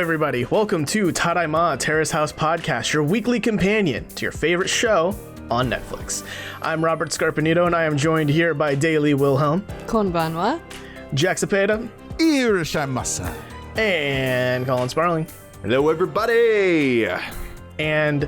everybody. Welcome to Tadaima, Terrace House Podcast, your weekly companion to your favorite show on Netflix. I'm Robert Scarpanito, and I am joined here by Daily Wilhelm, Konbanwa, Jack Cepeda, Irashamasa, and Colin Sparling. Hello, everybody. And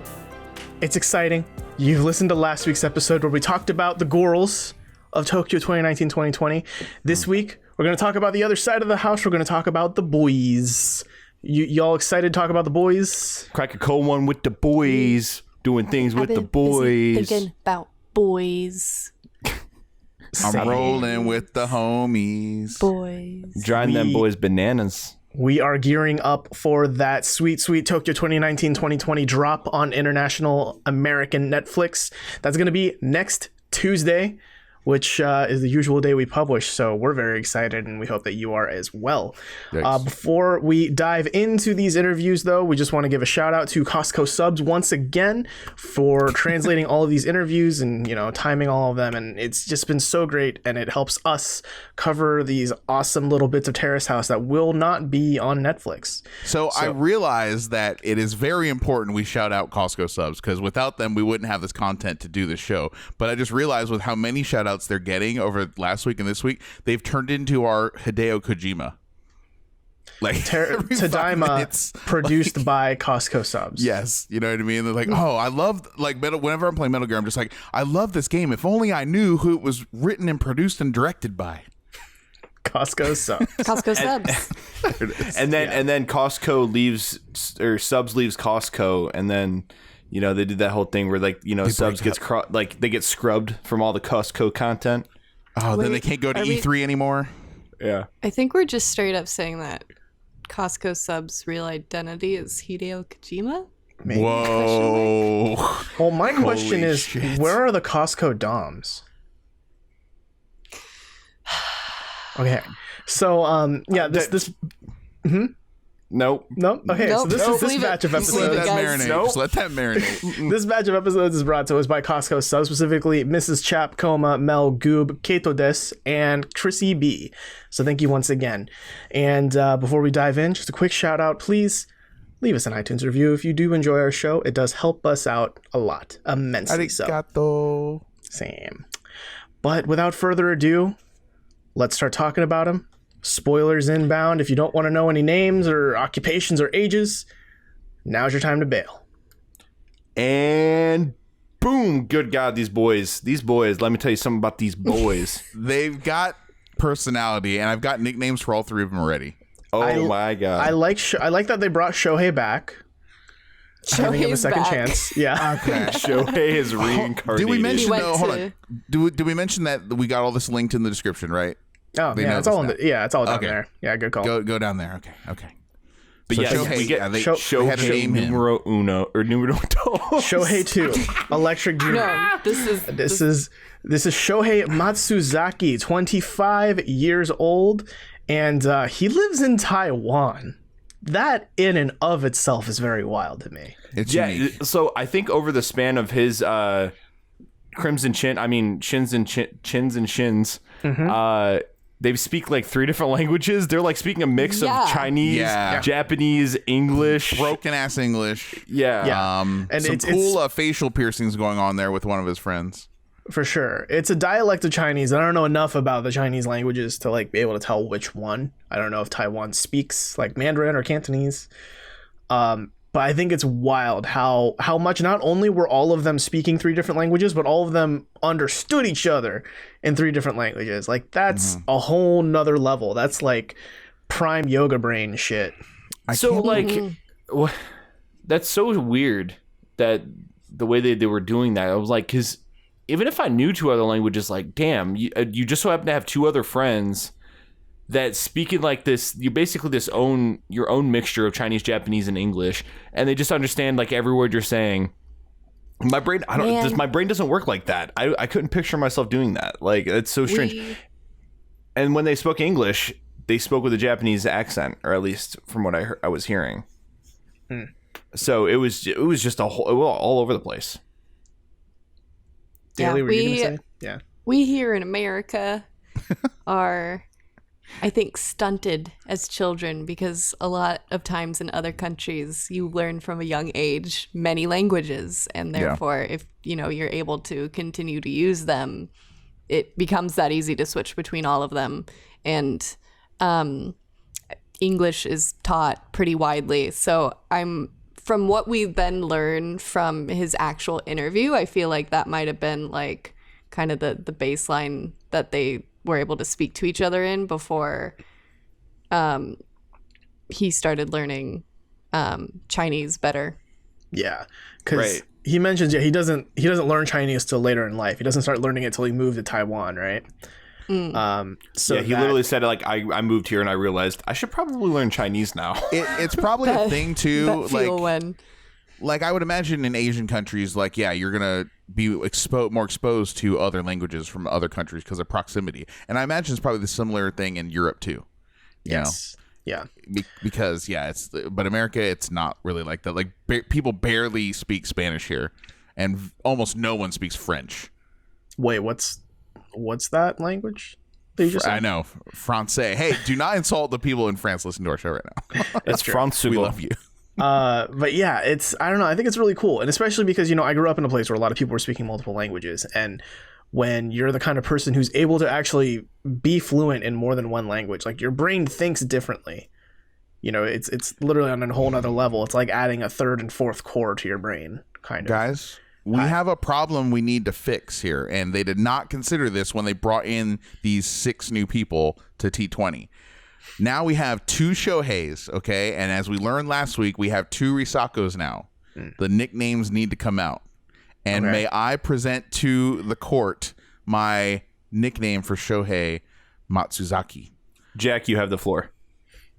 it's exciting. You've listened to last week's episode where we talked about the girls of Tokyo 2019-2020. This week, we're going to talk about the other side of the house. We're going to talk about the boys. Y'all excited to talk about the boys? Crack a cold one with the boys. Doing things with the boys. Thinking about boys. I'm rolling with the homies. Boys. Drying them boys bananas. We are gearing up for that sweet Tokyo 2019-2020 drop on international American Netflix. That's going to be next Tuesday, which is the usual day we publish. So we're very excited, and we hope that you are as well. Before we dive into these interviews, though, we just want to give a shout out to Costco Subs once again for translating all of these interviews and, timing all of them. And it's just been so great, and it helps us cover these awesome little bits of Terrace House that will not be on Netflix. So I realize that it is very important we shout out Costco Subs, because without them, we wouldn't have this content to do this show. But I just realized with how many shout outs they're getting over last week and this week, they've turned into our Hideo Kojima. Like Tadaima, produced by Costco Subs. Yes, you know what I mean? They're like, oh, I love, whenever I'm playing Metal Gear, I'm just like, I love this game. If only I knew who it was written and produced and directed by. Costco Subs. Costco Subs. And then Costco leaves, or Subs leaves Costco, and then they did that whole thing where Subs gets they get scrubbed from all the Costco content. Oh, then they can't go to E3 anymore. Yeah, I think we're just straight up saying that Costco Subs' real identity is Hideo Kojima. Maybe. Whoa. Well, my question is, shit. where are the Costco Doms? Okay, so this. Nope. No. Okay, so this batch of Just let episodes. that marinate. Just let that marinate. This batch of episodes is brought to us by Costco Subs, specifically Mrs. Chap, Coma, Mel, Goob, Kato Des, and Chrissy B. So thank you once again. And before we dive in, just a quick shout out, please leave us an iTunes review if you do enjoy our show. It does help us out a lot, immensely so. Arigato. Same. But without further ado, let's start talking about them. Spoilers inbound. If you don't want to know any names or occupations or ages, now's your time to bail. And boom, good God, these boys, let me tell you something about these boys. They've got personality, and I've got nicknames for all three of them already. Oh my God. I like that they brought Shohei back. Giving him a second chance. Yeah. Okay. Shohei is reincarnated. Did we mention went though? Hold on. Do we mention that we got all this linked in the description, right? Oh, They yeah, know it's all this it's all down Okay. there. Yeah, good call. Go down there. Okay. But So yes, Shohei, we get they Shohei had to name him. numero uno or numero dos. Shohei 2, Electric Dream. No, This is Shohei Matsuzaki, 25 years old, and he lives in Taiwan. That in and of itself is very wild to me. It's Yeah, unique. so I think over the span of his chins and shins, they speak like 3 different languages. They're like speaking a mix of Chinese, Japanese, English, Broken ass English. Yeah. And And some it's cool facial piercings going on there with one of his friends. For sure. It's a dialect of Chinese. I don't know enough about the Chinese languages to be able to tell which one. I don't know if Taiwan speaks like Mandarin or Cantonese. But I think it's wild how much not only were all of them speaking 3 different languages, but all of them understood each other in 3 different languages. Like that's a whole nother level. That's like prime yoga brain shit. that's so weird that the way they were doing that. I was like, because even if I knew 2 other languages, like, damn, you just so happen to have 2 other friends that speaking like this, you basically your own mixture of Chinese, Japanese, and English, and they just understand like every word you're saying. My brain, my brain doesn't work like that. I couldn't picture myself doing that. Like, it's so strange. And when they spoke English, they spoke with a Japanese accent, or at least from what I was hearing. So it was just all over the place. Daily, were you gonna say? Yeah. We here in America are I think, stunted as children, because a lot of times in other countries you learn from a young age many languages, and therefore if you're able to continue to use them, it becomes that easy to switch between all of them. And English is taught pretty widely. So from what we then learn from his actual interview, I feel like that might have been like kind of the baseline that they were able to speak to each other in before he started learning Chinese better. Yeah, because he mentions he doesn't learn Chinese till later in life. He doesn't start learning it till he moved to Taiwan, right? So he literally said, like, I moved here and I realized I should probably learn Chinese now. It's probably a thing too. Like I would imagine in Asian countries, like, yeah, you're gonna be more exposed to other languages from other countries because of proximity. And I imagine it's probably the similar thing in Europe too. You know? Yeah. Because but America, it's not really like that. Like people barely speak Spanish here, and almost no one speaks French. Wait, what's that language that you just said? I know, Francais. Hey, do not insult the people in France listening to our show right now. That's France. We love you. But yeah, I don't know. I think it's really cool. And especially because, I grew up in a place where a lot of people were speaking multiple languages. And when you're the kind of person who's able to actually be fluent in more than one language, like your brain thinks differently. It's literally on a whole nother level. It's like adding a third and fourth core to your brain, kind of. Guys, we have a problem we need to fix here. And they did not consider this when they brought in these 6 new people to T20. Now we have 2 Shoheis, okay? And as we learned last week, we have 2 Risakos now. The nicknames need to come out. And may I present to the court my nickname for Shohei Matsuzaki. Jack, you have the floor.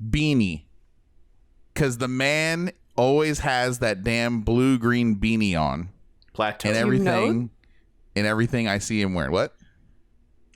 Beanie. Because the man always has that damn blue-green beanie on. Plateau. And everything I see him wearing. What?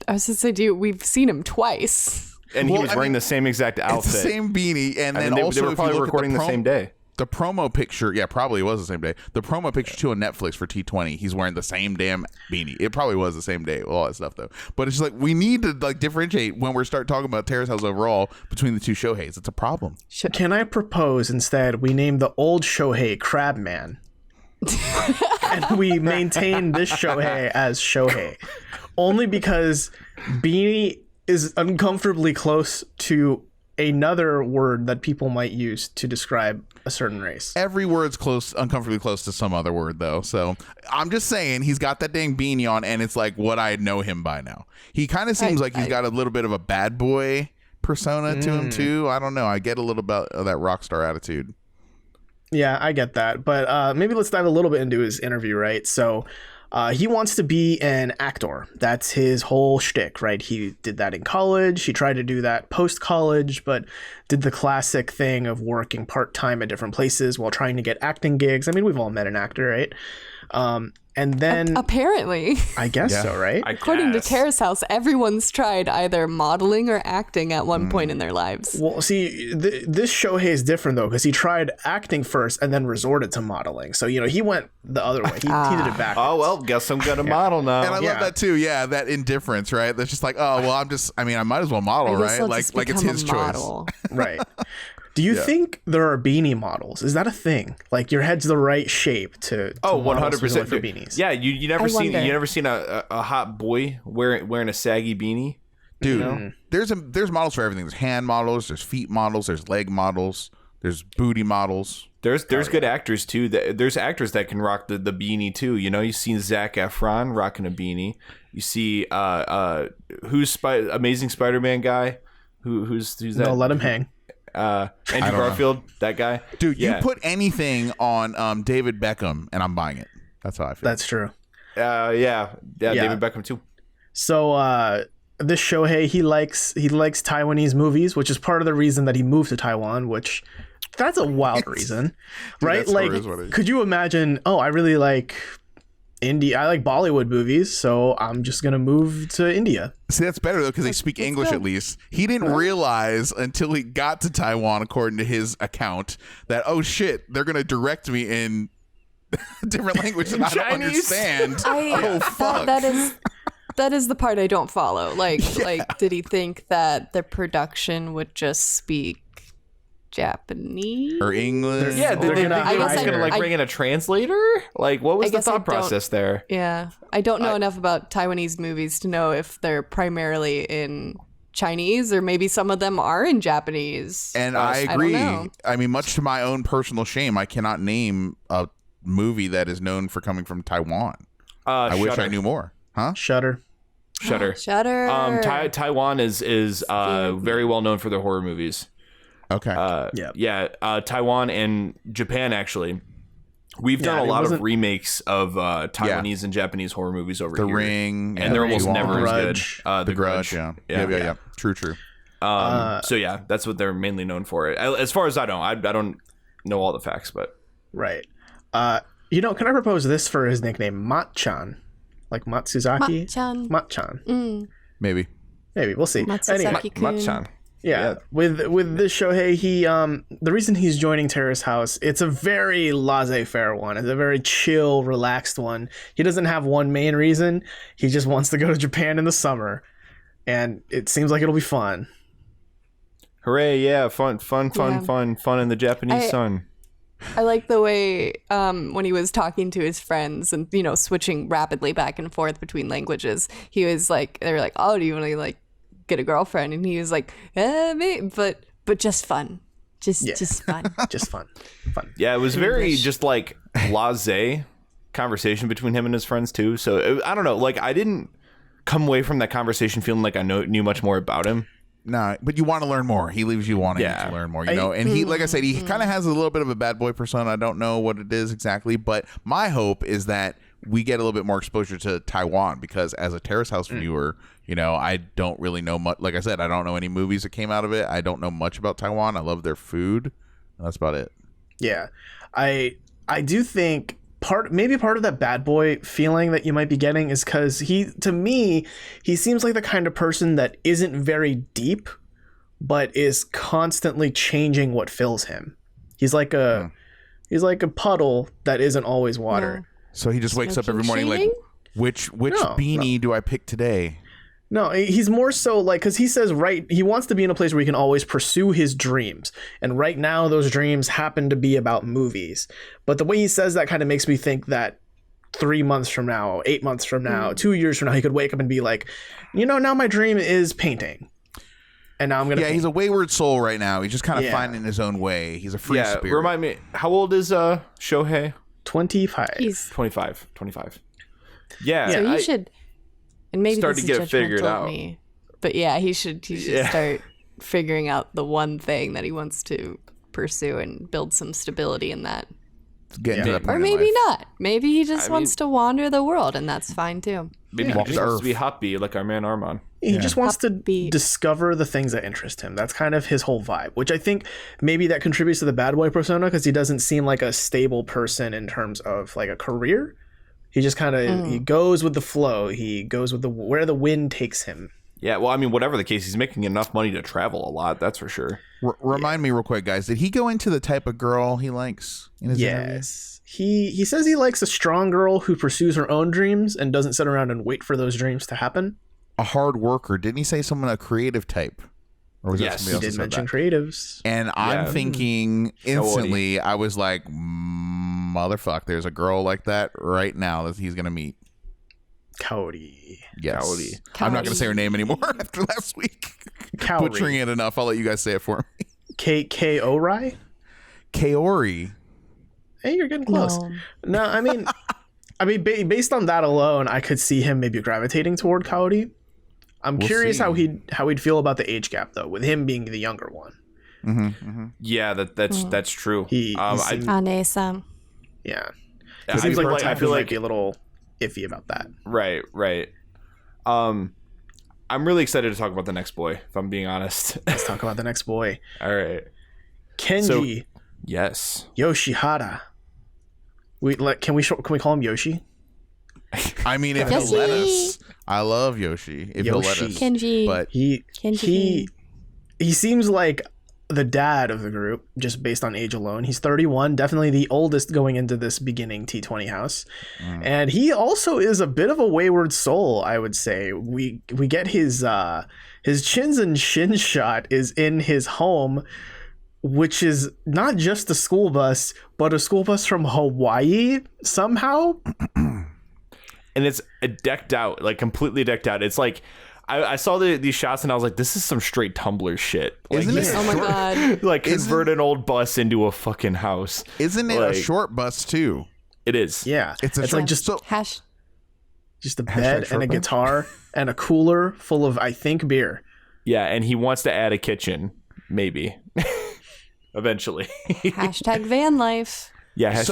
I was going to say, we've seen him twice. And he was wearing the same exact outfit. It's the same beanie. And then they also, were probably recording the same day. The promo picture, probably was the same day. The promo picture, too, on Netflix for T20, he's wearing the same damn beanie. It probably was the same day, all that stuff, though. But it's just like, we need to differentiate when we start talking about Terrace House overall between the 2 Shoheis. It's a problem. Can I propose instead we name the old Shohei Crabman? And we maintain this Shohei as Shohei. Only because beanie is uncomfortably close to another word that people might use to describe a certain race. Every word's uncomfortably close to some other word, though. So I'm just saying, he's got that dang beanie on, and it's like what I know him by now. He kind of seems like he's got a little bit of a bad boy persona to him, too. I don't know. I get a little bit of that rock star attitude. Yeah, I get that. But maybe let's dive a little bit into his interview, right? So he wants to be an actor. That's his whole shtick, right? He did that in college. He tried to do that post-college, but did the classic thing of working part-time at different places while trying to get acting gigs. I mean, we've all met an actor, right? And then apparently, I guess so, right? According to Terrace House, everyone's tried either modeling or acting at one point in their lives. Well, see, this Shohei is different though, because he tried acting first and then resorted to modeling. So he went the other way. He did it backwards. Oh well, guess I'm gonna model now. And I love that too. Yeah, that indifference, right? That's just like, oh well, I might as well model, right? Like it's his choice, right? Do you think there are beanie models? Is that a thing? Like your head's the right shape to 100% for beanies. Yeah, you never seen a hot boy wearing a saggy beanie, dude. There's models for everything. There's hand models, there's feet models, there's leg models, there's booty models. There's good actors too. There's actors that can rock the beanie too. You've seen Zac Efron rocking a beanie. You see who's Amazing Spider-Man guy? Who's that? No, let him hang. Andrew Garfield, that guy. Dude, you put anything on David Beckham and I'm buying it. That's how I feel. That's true. Yeah, David Beckham too. So this Shohei, he likes Taiwanese movies, which is part of the reason that he moved to Taiwan, which that's a wild reason. Right? Like, could you imagine, I really like India. I like Bollywood movies, so I'm just gonna move to India. See, that's better though, because they speak English at least. He didn't realize until he got to Taiwan, according to his account, that shit, they're gonna direct me in different language that I don't understand. Fuck. That is That is the part I don't follow. Like, did he think that the production would just speak Japanese or English? Yeah, They're gonna I guess hire- gonna like bring in a translator. Like, what was the guess I thought process there? Yeah, I don't know enough about Taiwanese movies to know if they're primarily in Chinese or maybe some of them are in Japanese. And I agree. I don't know. I mean, much to my own personal shame, I cannot name a movie that is known for coming from Taiwan. I wish I knew more. Huh? Shutter. Shutter. Taiwan is very well known for their horror movies. Okay. Taiwan and Japan actually. We've done a lot of remakes of Taiwanese and Japanese horror movies over here. The Ring, and they're almost never as good. The Grudge, yeah. True. So yeah, that's what they're mainly known for. As far as I know, I don't know all the facts, but right. Can I propose this for his nickname, Mat-chan? Like Matsuzaki? Mat-chan. Maybe we'll see. Matsuzaki-kun. Mat-chan. Yeah, with this Shohei, he the reason he's joining Terrace House, it's a very laissez-faire one. It's a very chill, relaxed one. He doesn't have one main reason. He just wants to go to Japan in the summer, and it seems like it'll be fun. Hooray! Yeah, fun in the Japanese sun. I like the way when he was talking to his friends and switching rapidly back and forth between languages. He was like, they were like, "Oh, do you want to like get a girlfriend?" And he was like, maybe, but just fun, just fun, just fun. Yeah, it was very just like blasé conversation between him and his friends too. So I don't know, like I didn't come away from that conversation feeling like I knew much more about him. No, but you want to learn more. He leaves you wanting to learn more, you know. And he, like I said, he kind of has a little bit of a bad boy persona. I don't know what it is exactly, but my hope is that we get a little bit more exposure to Taiwan, because as a Terrace House viewer, I don't really know much. Like I said, I don't know any movies that came out of it. I don't know much about Taiwan. I love their food. That's about it. Yeah, I do think part of that bad boy feeling that you might be getting is because to me he seems like the kind of person that isn't very deep, but is constantly changing what fills him. He's like a puddle that isn't always water. No. So he just wakes up every morning like, which beanie do I pick today? No, he's more so like, because he says he wants to be in a place where he can always pursue his dreams. And right now those dreams happen to be about movies. But the way he says that kind of makes me think that 3 months from now, 8 months from now, 2 years from now, he could wake up and be like, now my dream is painting. And now I'm going to he's a wayward soul right now. He's just kind of finding his own way. He's a free spirit. Remind me, how old is Shohei? 25. He's 25. Yeah. So you should... And maybe start this to is get figured judgmental out. of me, but yeah, he should start figuring out the one thing that he wants to pursue and build some stability in that. Getting to that point Or in maybe life. not. Maybe he just wants to wander the world, and that's fine too. Maybe he just wants to be happy like our man Armand. He just wants to discover the things that interest him. That's kind of his whole vibe, which I think maybe that contributes to the bad boy persona, because he doesn't seem like a stable person in terms of like a career. He just kind of he goes with the flow. He goes with where the wind takes him. Yeah, well, I mean, whatever the case, he's making enough money to travel a lot. That's for sure. Remind me real quick, guys. Did he go into the type of girl he likes in his interview? He says he likes a strong girl who pursues her own dreams and doesn't sit around and wait for those dreams to happen. A hard worker. Didn't he say someone a creative type? Or was that somebody else he did that mention said creatives. And I'm thinking instantly, I was like, motherfuck, there's a girl like that right now that he's going to meet. Kaori. Yes. Kaori. I'm not going to say her name anymore after last week. Kaori. Butchering it enough. I'll let you guys say it for me. Kaori? Kaori. Hey, you're getting close. No, I mean, based on that alone, I could see him maybe gravitating toward Kaori. I'm curious how he'd feel about the age gap, though, with him being the younger one. Yeah, that's true. Ane-san. Yeah. It seems like the I type feel who like might be a little iffy about that. Right. I'm really excited to talk about the next boy, if I'm being honest. Let's talk about the next boy. All right. Kenji Yes. Yoshihara. Can we call him Yoshi? I mean, if he'll let us. I love Yoshi. If he'll let us. Kenji. But he seems like the dad of the group, just based on age alone. He's 31, definitely the oldest going into this beginning T20 house. And he also is a bit of a wayward soul, I would say. We get his chins and shin shot is in his home, which is not just a school bus, but a school bus from Hawaii somehow. And it's decked out, like completely decked out. It's like I saw these shots and I was like, this is some straight Tumblr shit. Like, Isn't it? Oh my god. Like convert an old bus into a fucking house. Isn't it like, a short bus too? It is. Yeah. It's like just just a bed and a guitar and a cooler full of, I think, beer. Yeah, and he wants to add a kitchen, maybe. Eventually. Hashtag van life. Yeah, hashtag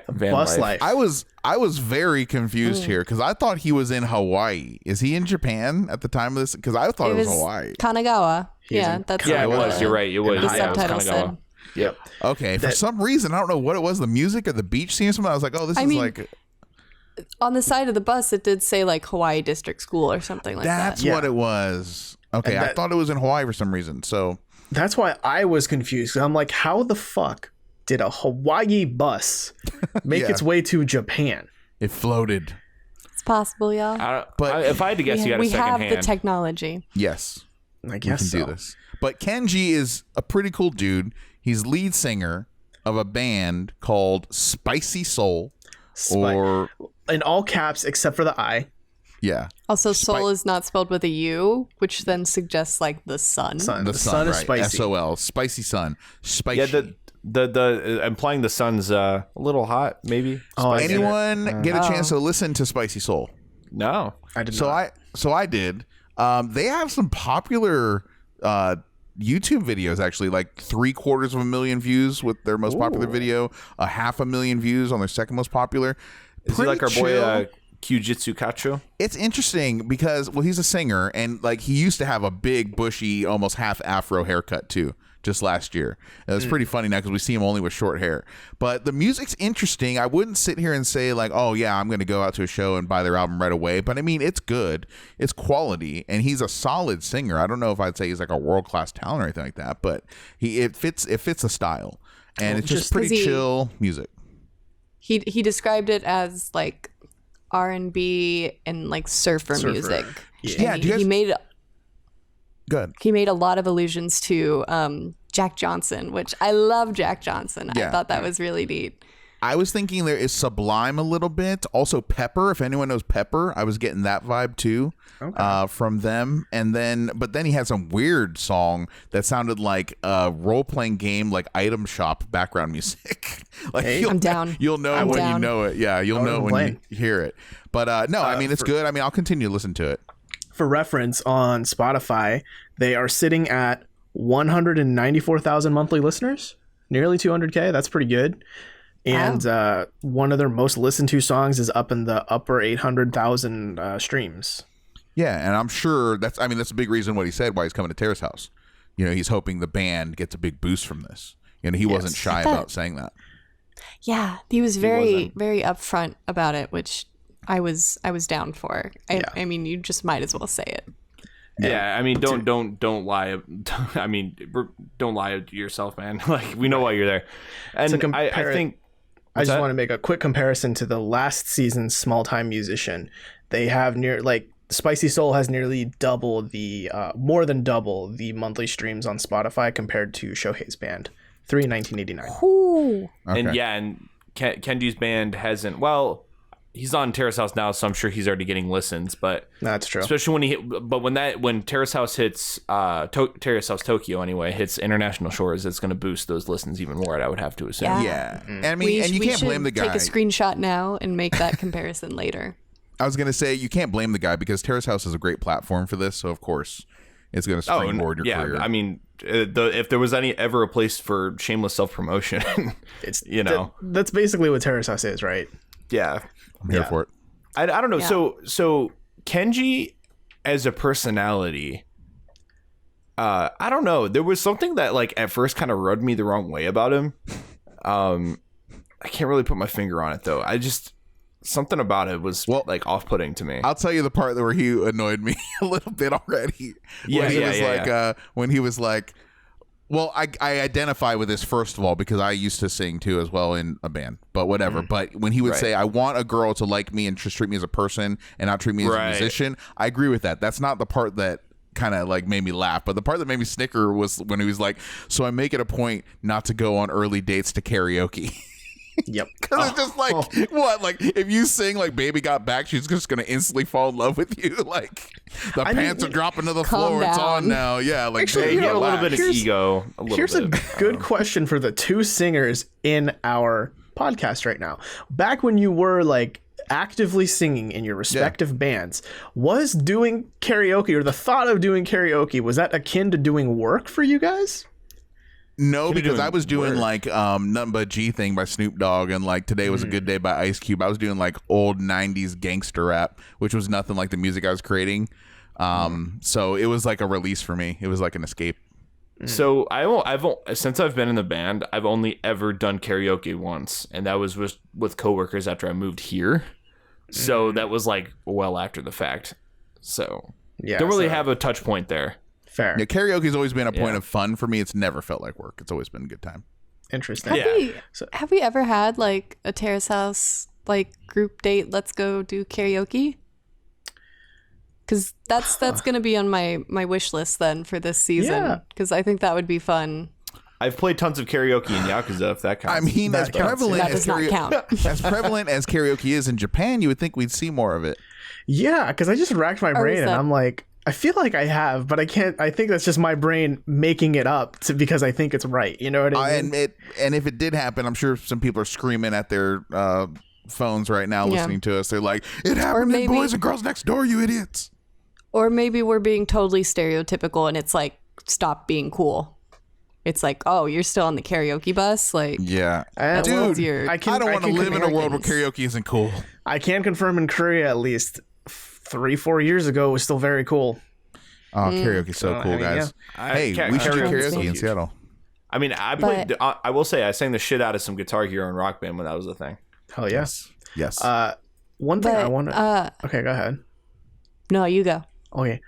So, van bus life. life. I was very confused here because I thought he was in Hawaii. Is he in Japan at the time of this? Because I thought it was Hawaii. Kanagawa. Yeah, that's Yeah, it what was. You're right. It was. The Yeah, it was subtitle Kanagawa. said. Yep. Okay, for some reason I don't know what it was, the music or the beach scene or something. I was like, oh, this I is mean, like On the side of the bus, it did say like Hawaii District School or something like that's that. what it was. Okay, I thought it was in Hawaii for some reason. So That's why I was confused. 'Cause I'm like, how the fuck did a Hawaii bus make Yeah. its way to Japan? it floated. It's possible, y'all. But if I had to guess, you got a we second have hand. the technology. Yes, I we guess can so. do this. But Kenji is a pretty cool dude. He's lead singer of a band called Spicy Soul, or In all caps except for the I. yeah, Also, soul is not spelled with a U, which then suggests like the sun. Sun. the sun is right? spicy. SOL, Spicy Sun, spicy. Yeah, the implying the sun's a little hot, maybe. Oh, I get it. Anyone get a chance to listen to Spicy Soul? No. I did not. So I did. They have some popular YouTube videos, actually, like 750,000 views with their most popular video, 500,000 views on their second most popular. Is he like our Pretty chill. boy Kyujitsu Kacho? It's interesting because, well, he's a singer, and like he used to have a big, bushy, almost half afro haircut too, just last year. It was pretty funny now because we see him only with short hair. But the music's interesting. I wouldn't sit here and say like, oh yeah, I'm going to go out to a show and buy their album right away. But I mean, it's good, it's quality, and he's a solid singer. I don't know if I'd say he's like a world class talent or anything like that, but it fits a style, and it's just pretty chill music. He described it as like R&B and like surfer music. Yeah. And do you guys- he made Good. he made a lot of allusions to Jack Johnson, which I love Jack Johnson. Yeah. I thought that was really neat. I was thinking there is Sublime a little bit. Also Pepper, if anyone knows Pepper, I was getting that vibe too from them. But then he had some weird song that sounded like a role-playing game, like item shop background music. Like I'm down. You'll know I'm when down. you know it. Yeah, you'll know when you hear it. But no, I mean, it's good. I mean, I'll continue to listen to it. For reference, on Spotify, they are sitting at 194,000 monthly listeners, nearly 200K. That's pretty good. And one of their most listened to songs is up in the upper 800,000 streams. Yeah, and I'm sure that's a big reason what he said why he's coming to Terrace House. You know, he's hoping the band gets a big boost from this. You know, he wasn't shy about saying that. Yeah, he was very very upfront about it, which I was down for. I mean, you just might as well say it. Yeah, I mean, don't lie. I mean, don't lie to yourself, man. Like, we know why you're there. And I think I just want to make a quick comparison to the last season's Small Time Musician. They have Spicy Soul has nearly double more than double the monthly streams on Spotify compared to Shohei's band, 1989. Ooh. Okay. and Kenji's band hasn't. Well, he's on Terrace House now, so I'm sure he's already getting listens. But That's true. especially when Terrace House hits Terrace House Tokyo anyway hits international shores, it's going to boost those listens even more. I would have to assume. Yeah. And I mean, and you can't blame the guy. Take a screenshot now and make that comparison later. I was going to say, you can't blame the guy because Terrace House is a great platform for this. So, of course, it's going to springboard your career. I mean, if there was ever a place for shameless self-promotion, It's that's basically what Terrace House is, right? yeah. I'm here for it. I don't know. Yeah. So Kenji as a personality, I don't know. There was something that like at first kind of rubbed me the wrong way about him. I can't really put my finger on it though. Something about it was like off-putting to me. I'll tell you the part where he annoyed me a little bit already. When he was like, Well, I identify with this, first of all, because I used to sing too as well in a band, but whatever. But when he would say, I want a girl to like me and just treat me as a person and not treat me as a musician, I agree with that. That's not the part that kind of like made me laugh, but the part that made me snicker was when he was like, so I make it a point not to go on early dates to karaoke. Yep. Because it's just like, what? Like, if you sing like Baby Got Back, she's just going to instantly fall in love with you. Like, the pants are dropping to the floor. down. It's on now. Yeah. Like, Actually, He had a little bit of ego. Here's a good question for the two singers in our podcast right now. Back when you were like actively singing in your respective bands, was doing karaoke or the thought of doing karaoke, was that akin to doing work for you guys? No, because I was doing like Nothing But G Thing by Snoop Dogg and like Today Was a Good Day by Ice Cube. I was doing like old 90s gangster rap, which was nothing like the music I was creating. So it was like a release for me. It was like an escape. So since I've been in the band, I've only ever done karaoke once, and that was with coworkers after I moved here. So that was like well after the fact. So don't really have a touch point there. Fair. Yeah, karaoke's always been a point of fun for me. It's never felt like work. It's always been a good time. Interesting. Have we ever had like a Terrace House like group date? Let's go do karaoke. Because that's going to be on my wish list then for this season. Because I think that would be fun. I've played tons of karaoke in Yakuza, if that counts. I mean, as prevalent That does not count. as prevalent as karaoke is in Japan, you would think we'd see more of it. Yeah, because I just racked my brain and I'm like, I feel like I have, but I can't. I think that's just my brain making it up because I think it's right. You know what I mean? And if it did happen, I'm sure some people are screaming at their phones right now listening to us. They're like, it happened in Boys and Girls Next Door, you idiots. Or maybe we're being totally stereotypical and it's like, stop being cool. It's like, oh, you're still on the karaoke bus? Like, yeah. Dude, I don't want to live in a world where karaoke isn't cool. I can confirm in Korea, at least 3-4 years ago, it was still very cool. Oh, karaoke's so cool, guys. Yeah. Hey, we should do karaoke in Seattle. I mean, I will say, I sang the shit out of some Guitar Hero and Rock Band when that was a thing. Hell yes. Yes. One thing I want to... okay, go ahead. No, you go. Okay.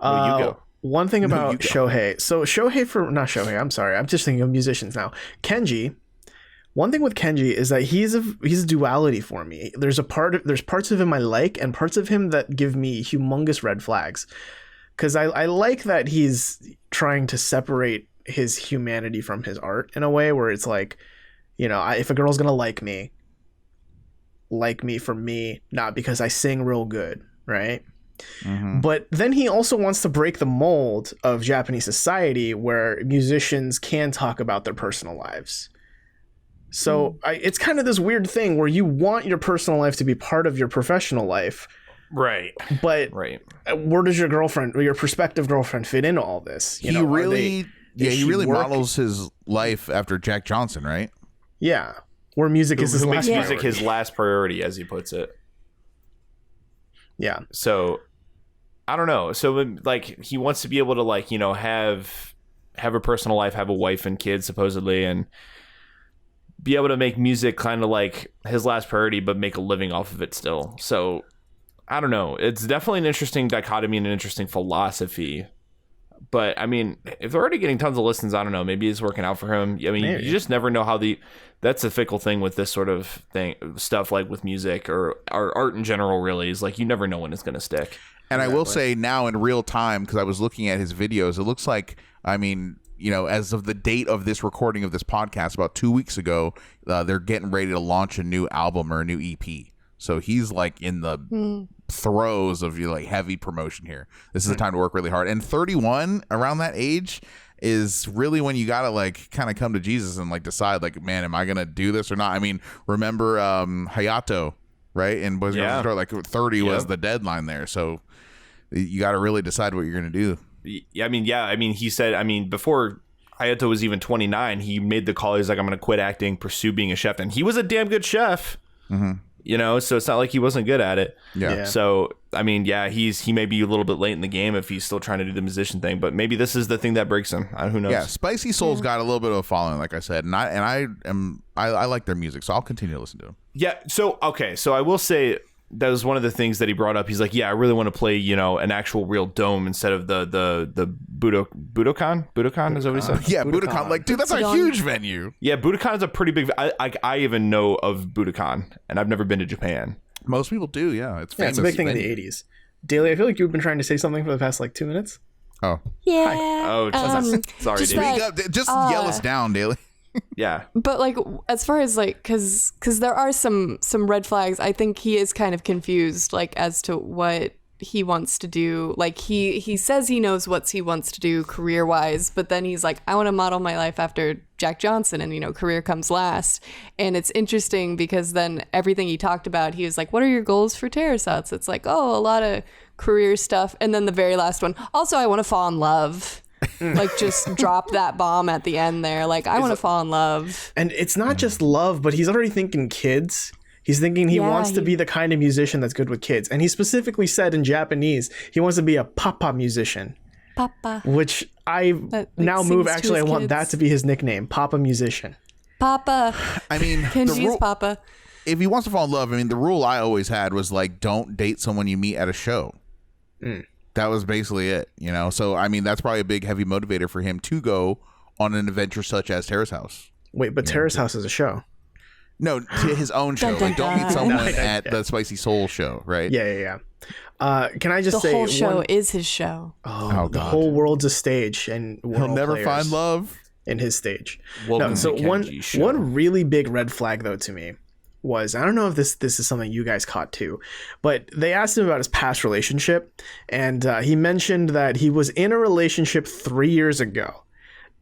No, you go. One thing about Shohei. So not Shohei, I'm sorry. I'm just thinking of musicians now. Kenji. One thing with Kenji is that he's a duality for me. There's parts of him I like and parts of him that give me humongous red flags. Because I like that he's trying to separate his humanity from his art in a way where it's like, you know, if a girl's gonna like me for me, not because I sing real good, right? Mm-hmm. But then he also wants to break the mold of Japanese society where musicians can talk about their personal lives. So it's kind of this weird thing where you want your personal life to be part of your professional life. Right. But where does your girlfriend or your prospective girlfriend fit into all this? He really models his life after Jack Johnson, right? Yeah. Where music is his last priority. Music his last priority, as he puts it. Yeah. So I don't know. So like he wants to be able to like, you know, have a personal life, have a wife and kids supposedly, and be able to make music kind of like his last priority, but make a living off of it still. So I don't know. It's definitely an interesting dichotomy and an interesting philosophy. But I mean, if they're already getting tons of listens, I don't know. Maybe it's working out for him. I mean, you just never know how that's the fickle thing with this sort of stuff, like with music or art in general, really, is like you never know when it's going to stick. And I will say now in real time, because I was looking at his videos, it looks like, I mean, you know, as of the date of this recording of this podcast, about 2 weeks ago, they're getting ready to launch a new album or a new EP. So he's like in the throes of like heavy promotion here. This is the time to work really hard. And 31, around that age, is really when you gotta like kind of come to Jesus and like decide like, man, am I gonna do this or not? I mean, remember Hayato, right? And Boys and Girls Store, like 30 was the deadline there. So you got to really decide what you're gonna do. I mean, he said, before Hayato was even 29, he made the call. He's like, I'm gonna quit acting, pursue being a chef, and he was a damn good chef. Mm-hmm. You know, so it's not like he wasn't good at it. Yeah. So, I mean, he may be a little bit late in the game if he's still trying to do the musician thing, but maybe this is the thing that breaks him. Who knows? Yeah, Spicy Soul's got a little bit of a following, like I said, and I like their music, so I'll continue to listen to them. Yeah. So, okay. So I will say that was one of the things that he brought up. He's like, yeah, I really want to play, an actual real dome instead of the Budokan. Budokan is that what he said? Yeah, Budokan. Like, dude, that's a huge venue. Yeah, Budokan is a pretty big. I even know of Budokan, and I've never been to Japan. Most people do. Yeah, it's famous. It's a big thing in the 80s. Daly, I feel like you've been trying to say something for the past 2 minutes. Oh. Yeah. Oh, sorry, Daly. Just yell us down, Daly. Yeah. But as far as because there are some red flags, I think he is kind of confused as to what he wants to do. He says he knows what he wants to do career wise, but then he's like, I want to model my life after Jack Johnson, and career comes last. And it's interesting because then everything he talked about, he was like, what are your goals for Terrace House? It's like, oh, a lot of career stuff. And then the very last one, also I want to fall in love. Just drop that bomb at the end there. I want to fall in love. And it's not just love, but he's already thinking kids. He's thinking he wants to be the kind of musician that's good with kids. And he specifically said in Japanese, he wants to be a papa musician. Papa. Which I now move, actually, I want that to be his nickname, Papa Musician. Papa. I mean, Kenji's Papa. If he wants to fall in love, the rule I always had was don't date someone you meet at a show. That was basically it, So, that's probably a big, heavy motivator for him to go on an adventure such as Terrace House. Wait, but Terrace House is a show. No, to his own show. Don't meet someone at the Spicy Soul show, right? Yeah. Can I just say... The whole show is his show. Oh, the whole world's a stage, and he'll never find love in his stage. Welcome to Kenji's show. One really big red flag, though, to me was, I don't know if this is something you guys caught too, but they asked him about his past relationship, and he mentioned that he was in a relationship 3 years ago,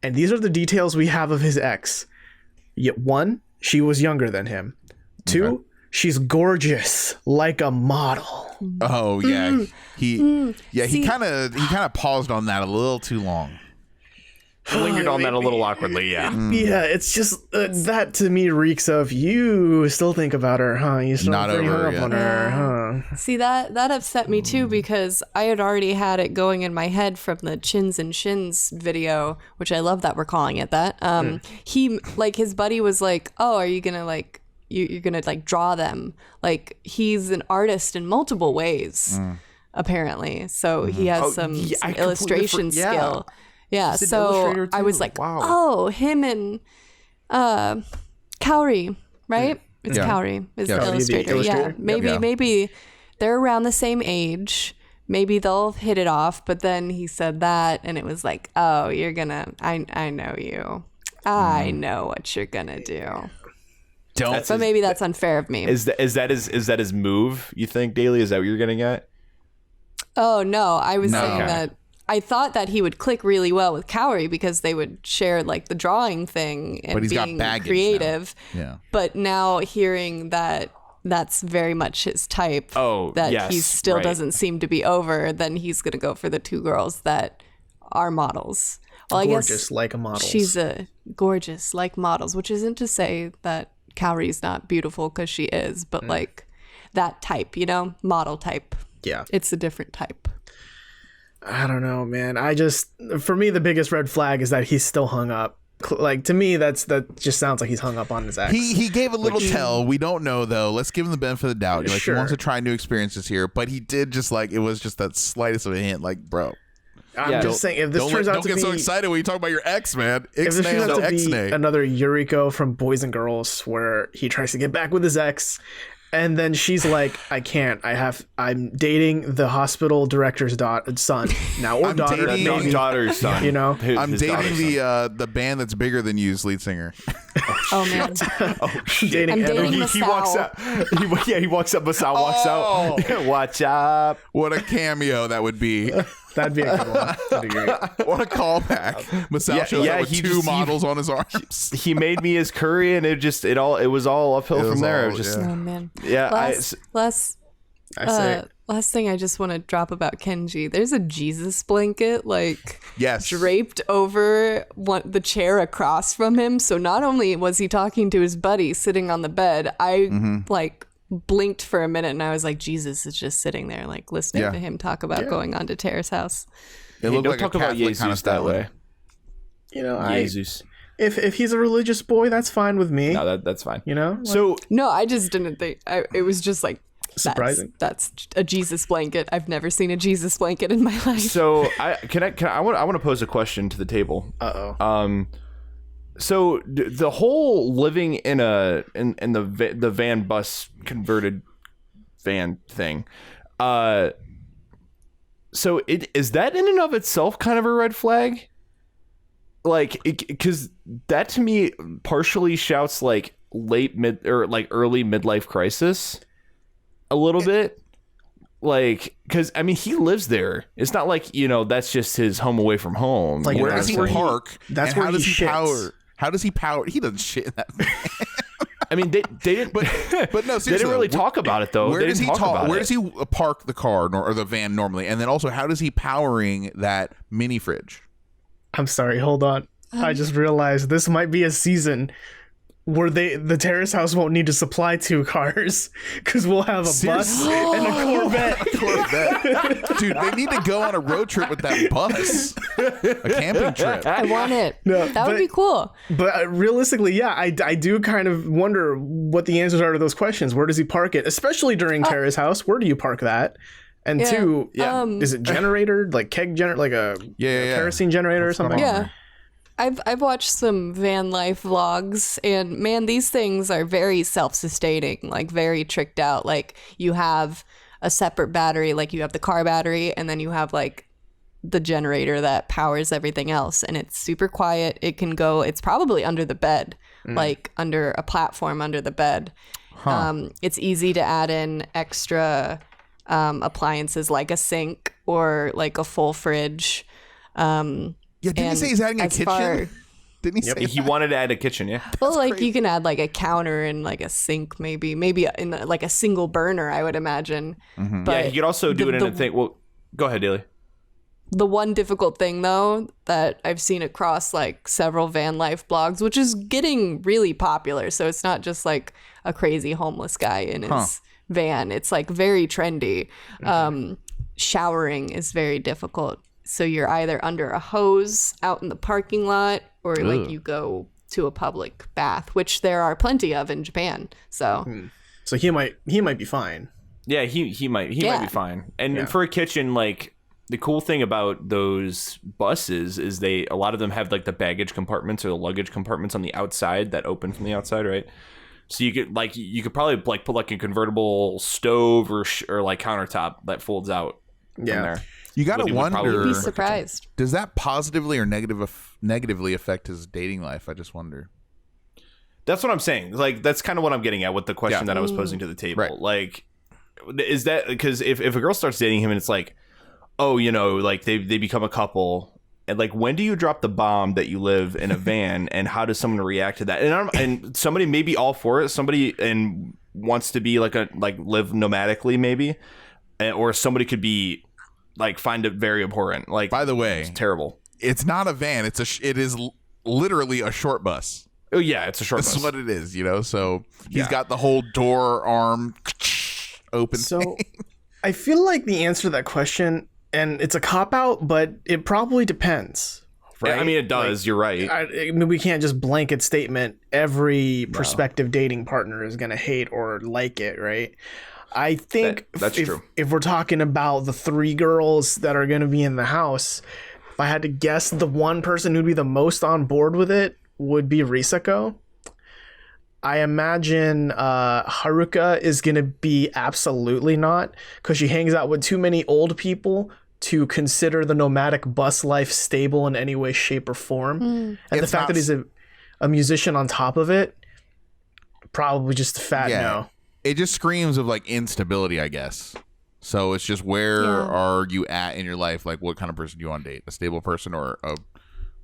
and these are the details we have of his ex. One, she was younger than him. Two, she's gorgeous like a model. Oh yeah, he kind of paused on that a little too long. Lingered on that a little awkwardly, yeah. Yeah, it's just that to me reeks of you still think about her, huh? You still not pretty over hung up on her, huh? See, that upset me too, because I had already had it going in my head from the Chins and Shins video, which I love that we're calling it that. He his buddy was like, "Oh, are you gonna you're gonna draw them?" He's an artist in multiple ways, apparently. So he has some illustration skill. Yeah, so I was like, wow. Oh, him and Kaori, right? It's Kaori is the illustrator. Yeah, maybe they're around the same age. Maybe they'll hit it off. But then he said that, and it was like, oh, you're gonna. I know you. I know what you're gonna do. But maybe that's unfair of me. Is that his move? You think, Daly? Is that what you're getting at? Oh no, I was saying that. I thought that he would click really well with Kaori because they would share the drawing thing and being creative. Now. Yeah. But now hearing that that's very much his type, he still doesn't seem to be over, then he's going to go for the two girls that are models. Well, gorgeous like models. She's a gorgeous like models, which isn't to say that Kaori's not beautiful, because she is, but that type, model type. Yeah. It's a different type. I don't know, man. For me, the biggest red flag is that he's still hung up. To me, that just sounds like he's hung up on his ex. He gave a little tell. We don't know, though. Let's give him the benefit of the doubt. He wants to try new experiences here, but he did it was just that slightest of a hint, bro. I'm just saying, if this turns out to be... Don't get so excited when you talk about your ex, man. If this turns out to be another Yuriko from Boys and Girls, where he tries to get back with his ex, and then she's like, I can't. I'm dating the hospital director's son now, or daughter, maybe. Daughter's son. I'm dating the band that's bigger than you's lead singer. Oh man. Dating I'm dating Masao. He walks out. He walks up. Masao walks out. Watch up. What a cameo that would be. That'd be a good one. That'd be great. What a callback. Masao shows up with two models on his arms. He made me his curry, and it was all uphill from there. It was just, oh man. Yeah. Last thing I just want to drop about Kenji. There's a Jesus blanket draped over the chair across from him. So not only was he talking to his buddy sitting on the bed, I blinked for a minute and I was like, Jesus is just sitting there listening to him talk about going on to Terrace House. Don't talk about Jesus kind of that way. Jesus. If he's a religious boy, that's fine with me. No, that's fine. So no, I just didn't think it was just surprising. That's a Jesus blanket. I've never seen a Jesus blanket in my life. So I want to pose a question to the table. So the whole living in the van bus converted van thing. So is that in and of itself kind of a red flag? Like, because that to me partially shouts like late mid or like early midlife crisis a little bit. Like, because I mean, he lives there. It's not like, you know, that's just his home away from home. Like, Where does he park? That's and where how does he he shits. power? How does he power? He doesn't shit in that. I mean, they didn't, but no, seriously, they didn't really talk about it though. Where does he Where does he park the car or the van normally? And then also, how does he powering that mini fridge? I'm sorry, hold on. I just realized this might be a season where the Terrace House won't need to supply 2 cars because we'll have a bus and a Corvette. Dude, they need to go on a road trip with that bus, a camping trip. I want it. No, that would be cool. But realistically, yeah, I do kind of wonder what the answers are to those questions. Where does he park it? Especially during Terrace House. Where do you park that? And 2, is it generator, like keg generator, like a kerosene generator or something? Yeah. I've watched some van life vlogs, and man, these things are very self-sustaining, like very tricked out. Like you have a separate battery, like you have the car battery, and then you have like the generator that powers everything else, and it's super quiet. It's probably under the bed, like under a platform under the bed. It's easy to add in extra appliances like a sink or like a full fridge. Yeah, didn't he say he's adding a kitchen? Didn't he say he wanted to add a kitchen? Yeah. Well, like crazy. You can add like a counter and like a sink, maybe in like a single burner, I would imagine. Mm-hmm. But he could also do it in a thing. Well, go ahead, Daly. The one difficult thing, though, that I've seen across like several van life blogs, which is getting really popular. So it's not just like a crazy homeless guy in his van. It's like very trendy. Showering is very difficult. So you're either under a hose out in the parking lot, or like you go to a public bath, which there are plenty of in Japan. So, so he might be fine. Yeah, he might be fine. And for a kitchen, like the cool thing about those buses is a lot of them have like the baggage compartments or the luggage compartments on the outside that open from the outside, right? So you could probably like put like a convertible stove or like countertop that folds out from there. You gotta wonder. You'd be surprised. Does that positively or negatively affect his dating life? I just wonder. That's what I'm saying. Like that's kind of what I'm getting at with the question that I was posing to the table. Right. Like, is that because if a girl starts dating him and it's like, oh, you know, like they become a couple, and like when do you drop the bomb that you live in a van, and how does someone react to that? And somebody may be all for it. Somebody and wants to be like live nomadically maybe, or somebody could be. Like find it very abhorrent. Like, by the way, it's terrible. It's not a van. It is literally a short bus. Oh yeah, it's a short bus. That's what it is, you know. So he's got the whole door arm open. So I feel like the answer to that question, and it's a cop out, but it probably depends. Right? I mean, it does. Like, you're right. I mean, we can't just blanket statement every prospective dating partner is going to hate or like it, right? I think that's true. If we're talking about the 3 girls that are going to be in the house, if I had to guess, the one person who'd be the most on board with it would be Risako. I imagine Haruka is going to be absolutely not, because she hangs out with too many old people to consider the nomadic bus life stable in any way, shape, or form. And the fact that he's a musician on top of it, probably just a fat no. It just screams of like instability, I guess. So it's just where are you at in your life? Like what kind of person do you want to date? A stable person or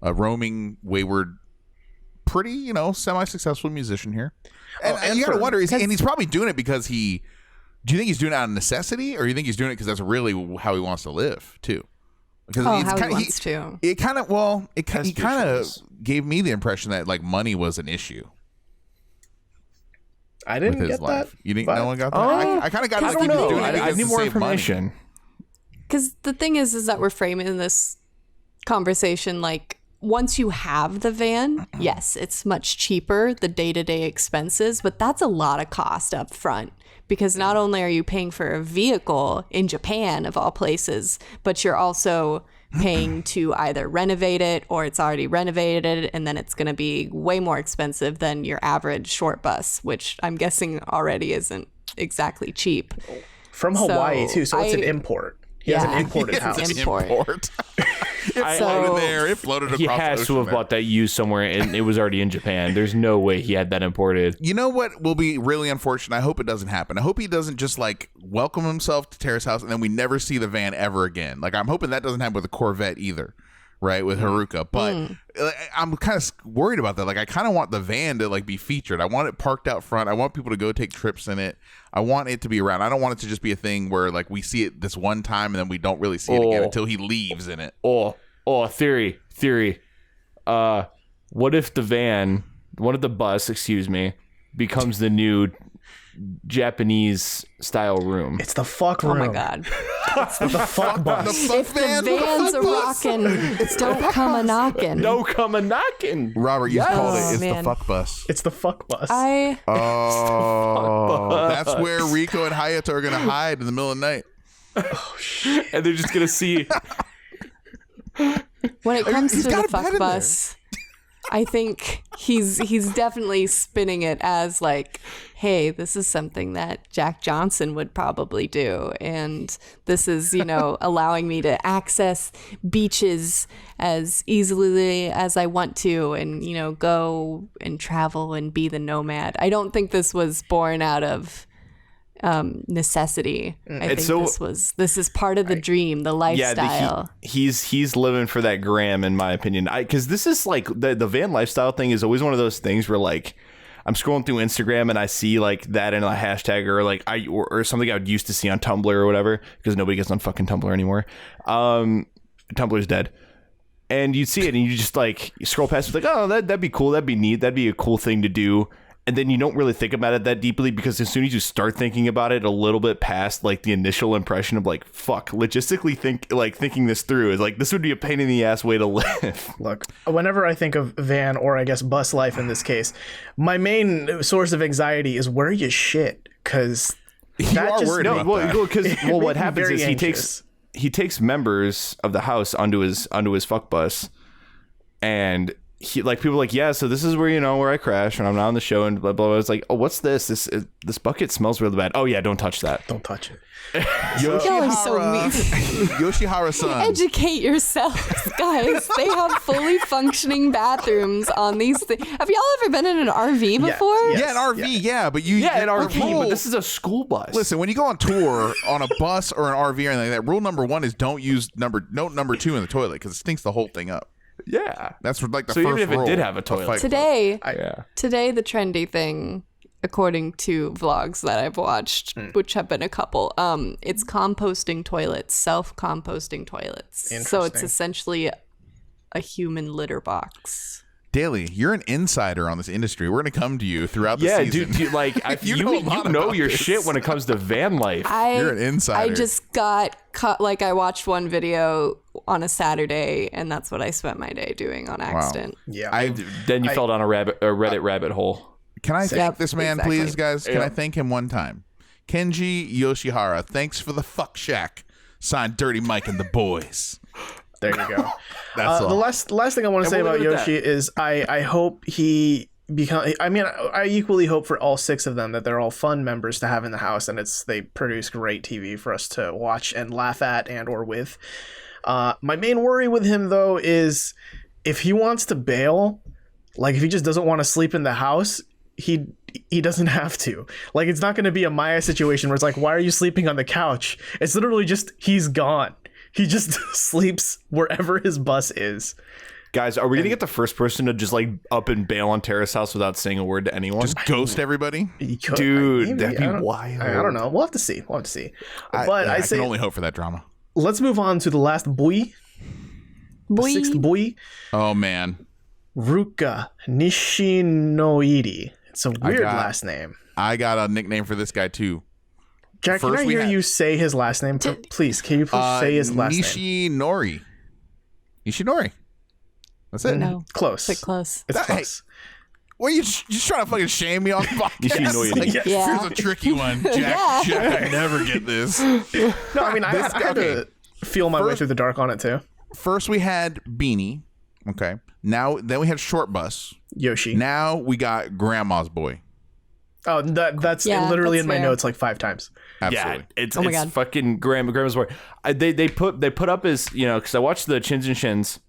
a roaming, wayward, pretty, you know, semi-successful musician here? And you got to wonder, and he's probably doing it because do you think he's doing it out of necessity, or do you think he's doing it because that's really how he wants to live too? Because he wants to. He kind of gave me the impression that like money was an issue. I didn't get that. You think no one got that? I kind of got it. Like I don't know. I need more information. Because the thing is that we're framing this conversation like once you have the van, yes, it's much cheaper, the day-to-day expenses, but that's a lot of cost up front. Because not only are you paying for a vehicle in Japan, of all places, but you're also paying to either renovate it or it's already renovated, and then it's going to be way more expensive than your average short bus, which I'm guessing already isn't exactly cheap. From Hawaii, too, so it's an import. He has an imported house. Import. It floated there. It floated across He has to have bought that used somewhere, and it was already in Japan. There's no way he had that imported. You know what will be really unfortunate? I hope it doesn't happen. I hope he doesn't just like welcome himself to Terrace House and then we never see the van ever again. Like, I'm hoping that doesn't happen with the Corvette either, right? With Haruka. But I'm kind of worried about that. Like, I kind of want the van to like be featured. I want it parked out front. I want people to go take trips in it. I want it to be around. I don't want it to just be a thing where like we see it this one time and then we don't really see it again until he leaves in it. Theory. What if the bus, becomes the new Japanese style room? It's the fuck room. Oh my god. It's the fuck bus. If the van's a rockin', don't come a knockin'. Don't come a knocking. Robert, you called it. It's man. the fuck bus. It's the fuck bus. That's where Rico and Hayato are going to hide in the middle of the night. Oh, shit. And they're just going to see... When it comes to the fuck bus, I think he's definitely spinning it as like, hey, this is something that Jack Johnson would probably do, and this is, allowing me to access beaches as easily as I want to, and go and travel and be the nomad. I don't think this was born out of necessity. I think this is part of the dream, the lifestyle. He's living for that gram, in my opinion. Because this is like the van lifestyle thing is always one of those things where like I'm scrolling through Instagram and I see like that in a hashtag or like or something I would used to see on Tumblr or whatever, because nobody gets on fucking Tumblr anymore. Tumblr's dead. And you see it and you just like you scroll past it like, oh, that'd be cool, that'd be neat, that'd be a cool thing to do. And then you don't really think about it that deeply, because as soon as you start thinking about it a little bit past like the initial impression of like, fuck, logistically thinking this through is like, this would be a pain in the ass way to live. Look, whenever I think of van, or I guess bus life in this case, my main source of anxiety is where you shit, because what happens is he takes members of the house onto his fuck bus, and he like people are like, yeah, so this is where where I crash when I'm not on the show and blah blah blah. It's like, oh, what's this? This bucket smells really bad. Oh yeah, don't touch that. Don't touch it. Yoshihara-san. Educate yourselves, guys. They have fully functioning bathrooms on these things. Have y'all ever been in an RV before? Yeah, an RV, yeah, but an RV, but this is a school bus. Listen, when you go on tour on a bus or an RV or anything like that, rule number 1 is don't use number 2 in the toilet, because it stinks the whole thing up. Yeah, that's like the so first even if rule it did have a toilet today, the trendy thing, according to vlogs that I've watched, which have been a couple, it's composting toilets, self-composting toilets. So it's essentially a human litter box. Daly, you're an insider on this industry. We're going to come to you throughout the season. Dude, like you know your shit when it comes to van life. You're an insider. I just got cut. Like, I watched one video on a Saturday, and that's what I spent my day doing on accident. Wow. Yeah. Then you fell down a Reddit rabbit hole. Can I thank this man, please, guys? Can I thank him one time? Kenji Yoshihara, thanks for the fuck shack. Signed Dirty Mike and the Boys. There you go. That's all. The last thing I want to say about Yoshi is I hope he become. I mean, I equally hope for all 6 of them that they're all fun members to have in the house, and they produce great TV for us to watch and laugh at and or with. My main worry with him though is if he wants to bail, like if he just doesn't want to sleep in the house, he doesn't have to. Like, it's not going to be a Maya situation where it's like, why are you sleeping on the couch? It's literally just he's gone. He just sleeps wherever his bus is. Guys, are we going to get the first person to just like up and bail on Terrace House without saying a word to anyone? Just ghost everybody? Dude, that'd be wild. I don't know. We'll have to see. I can only hope for that drama. Let's move on to the last boy. The 6th boy. Oh, man. Ruka Nishinoiri. It's a weird last name. I got a nickname for this guy, too. Jack, can I hear you say his last name? Please, can you say his last name? Nishinoiri. That's it. No. Close. But close. It's Hey, close. Well, you just trying to fucking shame me on the podcast? Nishinoiri. Yeah. Here's a tricky one. Jack could never get this. No, I mean, I had to feel my way through the dark on it too. First, we had Beanie. Okay. Then we had Short Bus. Yoshi. Now we got Grandma's Boy. Oh, that's Yeah, literally that's in my fair. notes like 5 times. Absolutely. Yeah, it's Oh my it's God. fucking Grandma's Boy. They put up his, because I watched the Chins and Shins,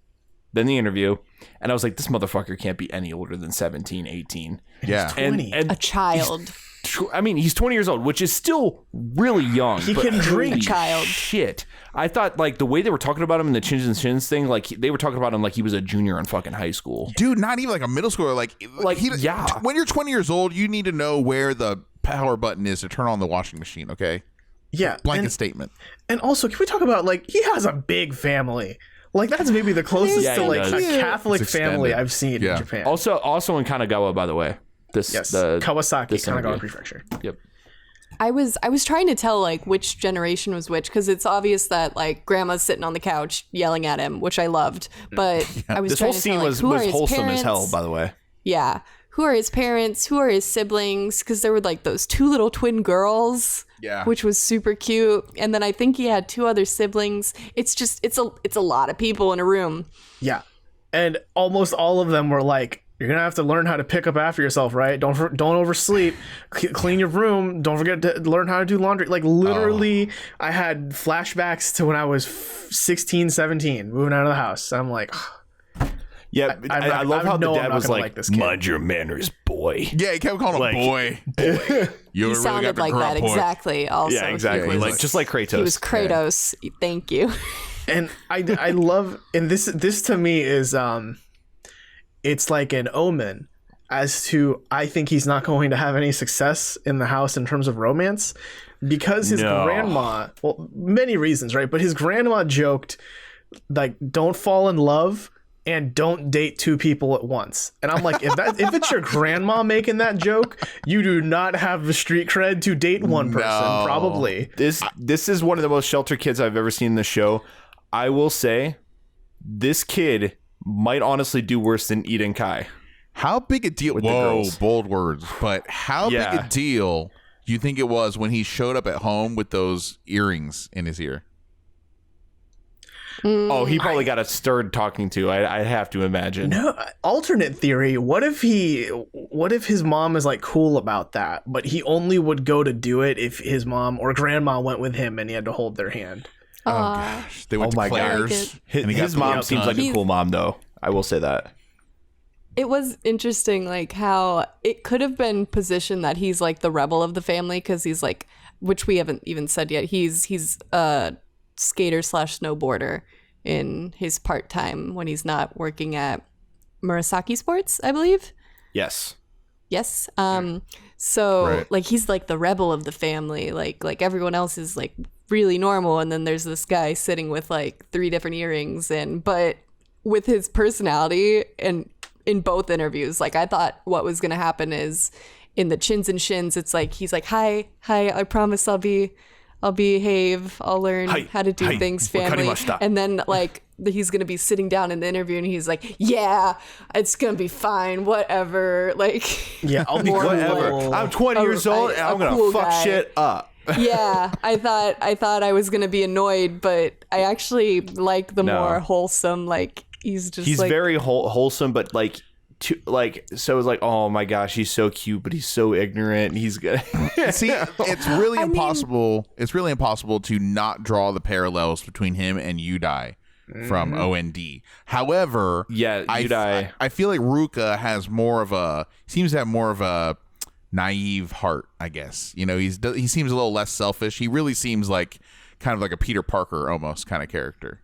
then the interview, and I was like, this motherfucker can't be any older than 17, 18. Yeah. And 20. A child. he's 20 years old, which is still really young. He but can drink. holy A child. Shit. I thought, like, the way they were talking about him in the Chins and Shins thing, like, they were talking about him like he was a junior in fucking high school. Dude, not even like a middle schooler. Yeah. When you're 20 years old, you need to know where the power button is to turn on the washing machine, okay? Yeah. Blanket statement. And also, can we talk about, like, he has a big family. Like, that's maybe the closest Yeah, to, he like, does. a Catholic It's family extended. I've seen Yeah. in Japan. Also in Kanagawa, by the way. Yes. The Kawasaki, this Kanagawa interview. Prefecture. Yep. I was trying to tell like which generation was which because it's obvious that like grandma's sitting on the couch yelling at him, which I loved. But I was This trying whole to scene tell, like, was who are his wholesome parents? as hell, by the way. Yeah, who are his parents? Who are his siblings? Because there were like those 2 little twin girls. Yeah. Which was super cute. And then I think he had 2 other siblings. It's just it's a lot of people in a room. Yeah. And almost all of them were like, you're going to have to learn how to pick up after yourself, right? Don't oversleep. Clean your room. Don't forget to learn how to do laundry. Like, literally, I had flashbacks to when I was 16, 17, moving out of the house. I'm like, Yeah, I love how the dad was like, this kid. mind your manners, boy. Yeah, he kept calling him boy. You He really sounded got the like that grunt boy. exactly. Also, Yeah, exactly. Yeah, he's like like- just like Kratos. He was Kratos. Thank you. And I love, and this to me is it's like an omen as to I think he's not going to have any success in the house in terms of romance because his No. grandma, well, many reasons, right? But his grandma joked like, don't fall in love and don't date 2 people at once. And I'm like, if it's your grandma making that joke, you do not have the street cred to date one person, No. probably. This is one of the most sheltered kids I've ever seen in the show. I will say, this kid might honestly do worse than Eden Kai. How big a deal? With the Whoa, girls. bold words. But how big Yeah. a deal do you think it was when he showed up at home with those earrings in his ear? Oh, he probably got a stirred talking to. I have to imagine. No, alternate theory. What if his mom is like cool about that, but he only would go to do it if his mom or grandma went with him and he had to hold their hand. They went Oh my to God. Claire's. His, and he got his the mom little seems gun. like a cool mom, though. I will say that. It was interesting, like how it could have been positioned that he's like the rebel of the family because he's like, which we haven't even said yet. He's a skater / snowboarder in his part time when he's not working at Murasaki Sports, I believe. Yes. Yes. So Right. like he's like the rebel of the family. Like everyone else is like really normal, and then there's this guy sitting with like 3 different earrings but with his personality and in both interviews, like I thought what was gonna happen is in the Chins and Shins, it's like he's like, Hi, I promise I'll behave, I'll learn Hi, how to do hi, things, family. wakarimashita. And then like he's gonna be sitting down in the interview and he's like, yeah, it's gonna be fine, whatever. Like Yeah, I'll be More cool. like- I'm 20 years old and I'm a gonna cool fuck guy. shit up. yeah, I thought I was gonna be annoyed, but I actually like the No. more wholesome. Like he's just He's like, very wholesome, but like, so it's like, oh my gosh, he's so cute, but he's so ignorant. And he's good. See, it's really impossible. It's really impossible to not draw the parallels between him and Yudai from OND. However, Yeah, Yudai. I feel like Ruka seems to have more of a naive heart, I guess. You know, he seems a little less selfish. He really seems like kind of like a Peter Parker almost kind of character.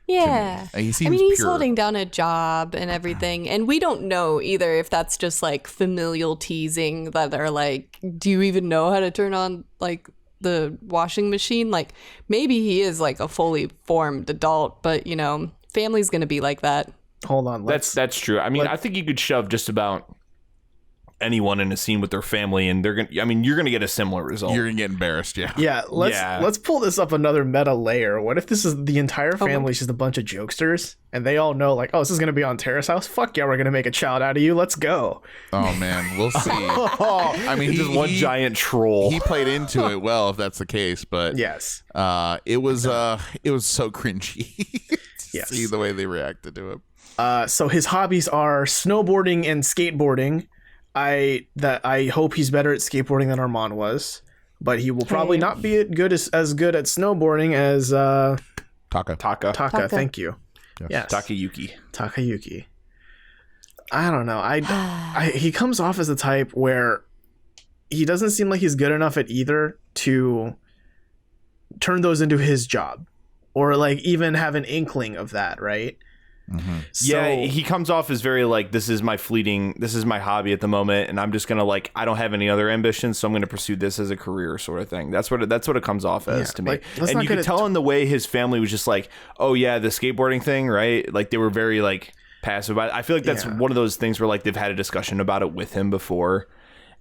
yeah. He seems I mean, he's pure. holding down a job and everything, and we don't know either if that's just like familial teasing that are like, do you even know how to turn on like the washing machine? Like maybe he is like a fully formed adult, but you know, family's gonna be like that. Hold on. That's true. I mean, I think you could shove just about anyone in a scene with their family, and you're gonna get a similar result. You're gonna get embarrassed. Yeah, let's pull this up another meta layer. What if this is the entire family is just a bunch of jokesters, and they all know like, oh, this is gonna be on Terrace House. Fuck yeah, we're gonna make a child out of you. Let's go. Oh man, we'll see. I mean, just one giant troll. He played into it well, if that's the case. But yes, it was so cringy. Yes. See the way they reacted to it. So his hobbies are snowboarding and skateboarding. I hope he's better at skateboarding than Armand was, but he will probably not be as good at snowboarding as Taka. Thank you. Yes. Takayuki. I don't know. He comes off as the type where he doesn't seem like he's good enough at either to turn those into his job, or like even have an inkling of that, right? Mm-hmm. So, he comes off as very like, this is my hobby at the moment, and I'm just gonna like, I don't have any other ambitions, so I'm gonna pursue this as a career sort of thing. That's what it comes off as to me. Like, and you can tell in the way his family was just like, oh yeah, the skateboarding thing, right? Like they were very like passive about it. I feel like that's one of those things where like they've had a discussion about it with him before,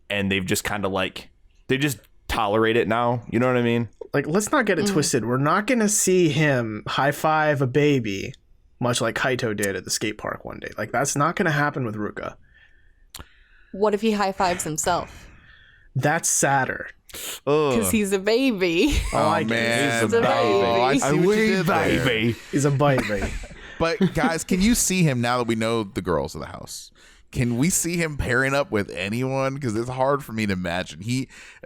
and they've just kind of like, they just tolerate it now. You know what I mean? Like, let's not get it twisted. We're not gonna see him high five a baby, much like Kaito did at the skate park one day. Like, that's not going to happen with Ruka. What if he high fives himself? That's sadder. Because he's a baby. Oh, man. He's a baby. I see what you did there. Baby. He's a baby. But, guys, can you see him now that we know the girls of the house? Can we see him pairing up with anyone? Because it's hard for me to imagine.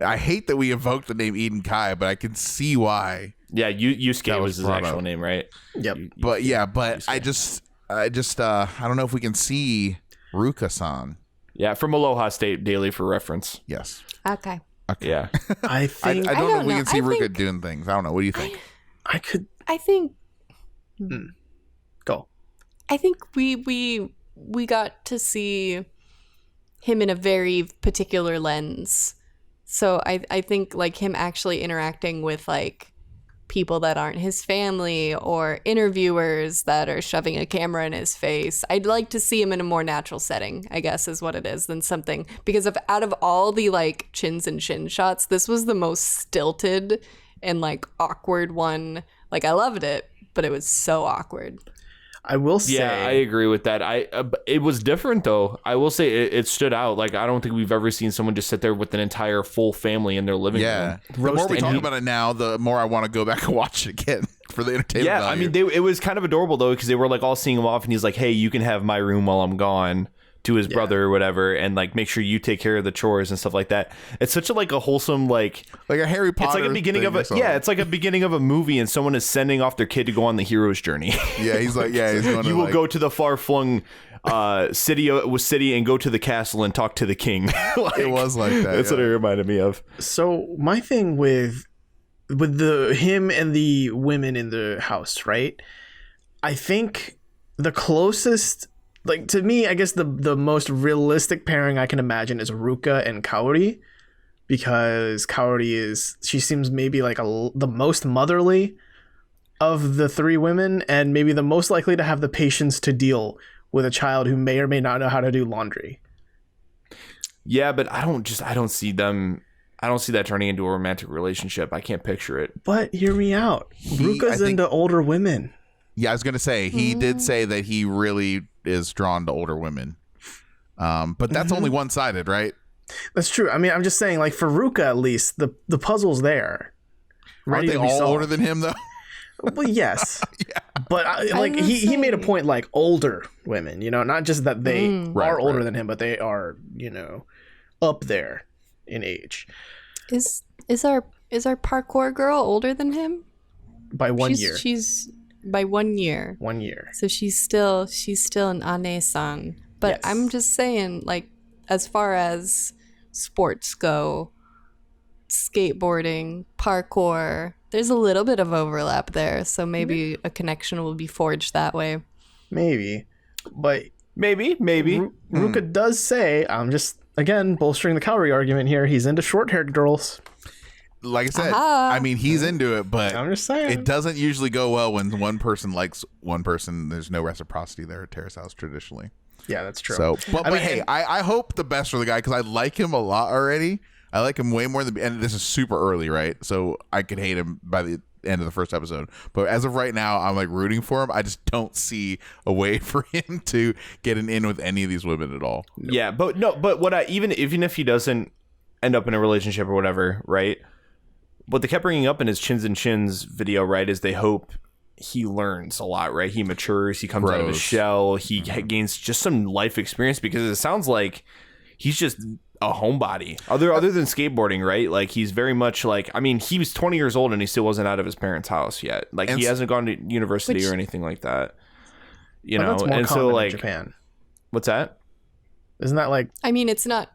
I hate that we invoked the name Eden Kai, but I can see why. Yeah, Yusuke was his actual name, right? Yep. But I don't know if we can see Ruka-san. Yeah, from Aloha State Daily for reference. Yes. Okay. Yeah. I think I don't know if we can see Ruka doing things. I don't know. What do you think? I could. I think. Go. I think we got to see him in a very particular lens. So I think like him actually interacting with like people that aren't his family or interviewers that are shoving a camera in his face. I'd like to see him in a more natural setting, I guess is what it is, than something, because out of all the like chins and chin shots, this was the most stilted and like awkward one. Like I loved it, but it was so awkward. I will say, yeah, I agree with that. It was different though. I will say it stood out. Like I don't think we've ever seen someone just sit there with an entire full family in their living room. The more we talk about it now, the more I want to go back and watch it again for the entertainment value. I mean, it was kind of adorable though, because they were like all seeing him off, and he's like, "Hey, you can have my room while I'm gone." To his brother or whatever, and like make sure you take care of the chores and stuff like that. It's such a wholesome like a Harry Potter. It's like a beginning of it's like a beginning of a movie, and someone is sending off their kid to go on the hero's journey. Yeah, he's like, he's going. You will go to the far flung city and go to the castle and talk to the king. Like, it was like that. That's what it reminded me of. So my thing with him and the women in the house, right? I think the closest. Like, to me, I guess the most realistic pairing I can imagine is Ruka and Kaori, because Kaori she seems maybe like the most motherly of the three women, and maybe the most likely to have the patience to deal with a child who may or may not know how to do laundry. Yeah, but I don't see that turning into a romantic relationship. I can't picture it. But hear me out. Ruka's into older women. Yeah, I was going to say, he did say that he really is drawn to older women. But that's only one-sided, right? That's true. I mean, I'm just saying, like, for Ruka, at least, the puzzle's there. Aren't they all older than him, though? Well, yes. Yeah. But, he made a point, like, older women, not just that they are older than him, but they are, up there in age. Is our parkour girl older than him? By 1 year. She's... By 1 year. 1 year. So she's still an Ane-san. But yes. I'm just saying, like, as far as sports go, skateboarding, parkour, there's a little bit of overlap there. So maybe a connection will be forged that way. Maybe. But maybe. Ruka does say, I'm just, again, bolstering the Kaori argument here, he's into short-haired girls. Like I said, I mean, he's into it, but I'm just saying, it doesn't usually go well when one person likes one person. There's no reciprocity there at Terrace House traditionally. Yeah, that's true. So, but hey, I hope the best for the guy because I like him a lot already. I like him way more than, and this is super early, right? So I could hate him by the end of the first episode. But as of right now, I'm like rooting for him. I just don't see a way for him to get an in with any of these women at all. Yeah, but what even if he doesn't end up in a relationship or whatever, right? What they kept bringing up in his Chins and Chins video, right, is they hope he learns a lot, right? He matures, he comes out of his shell, he gains just some life experience because it sounds like he's just a homebody. Other than skateboarding, right? Like he's very much like, I mean, he was 20 years old and he still wasn't out of his parents' house yet. Like he hasn't gone to university or anything like that. You know, that's more and so common like in Japan. What's that? Isn't that like? I mean, it's not.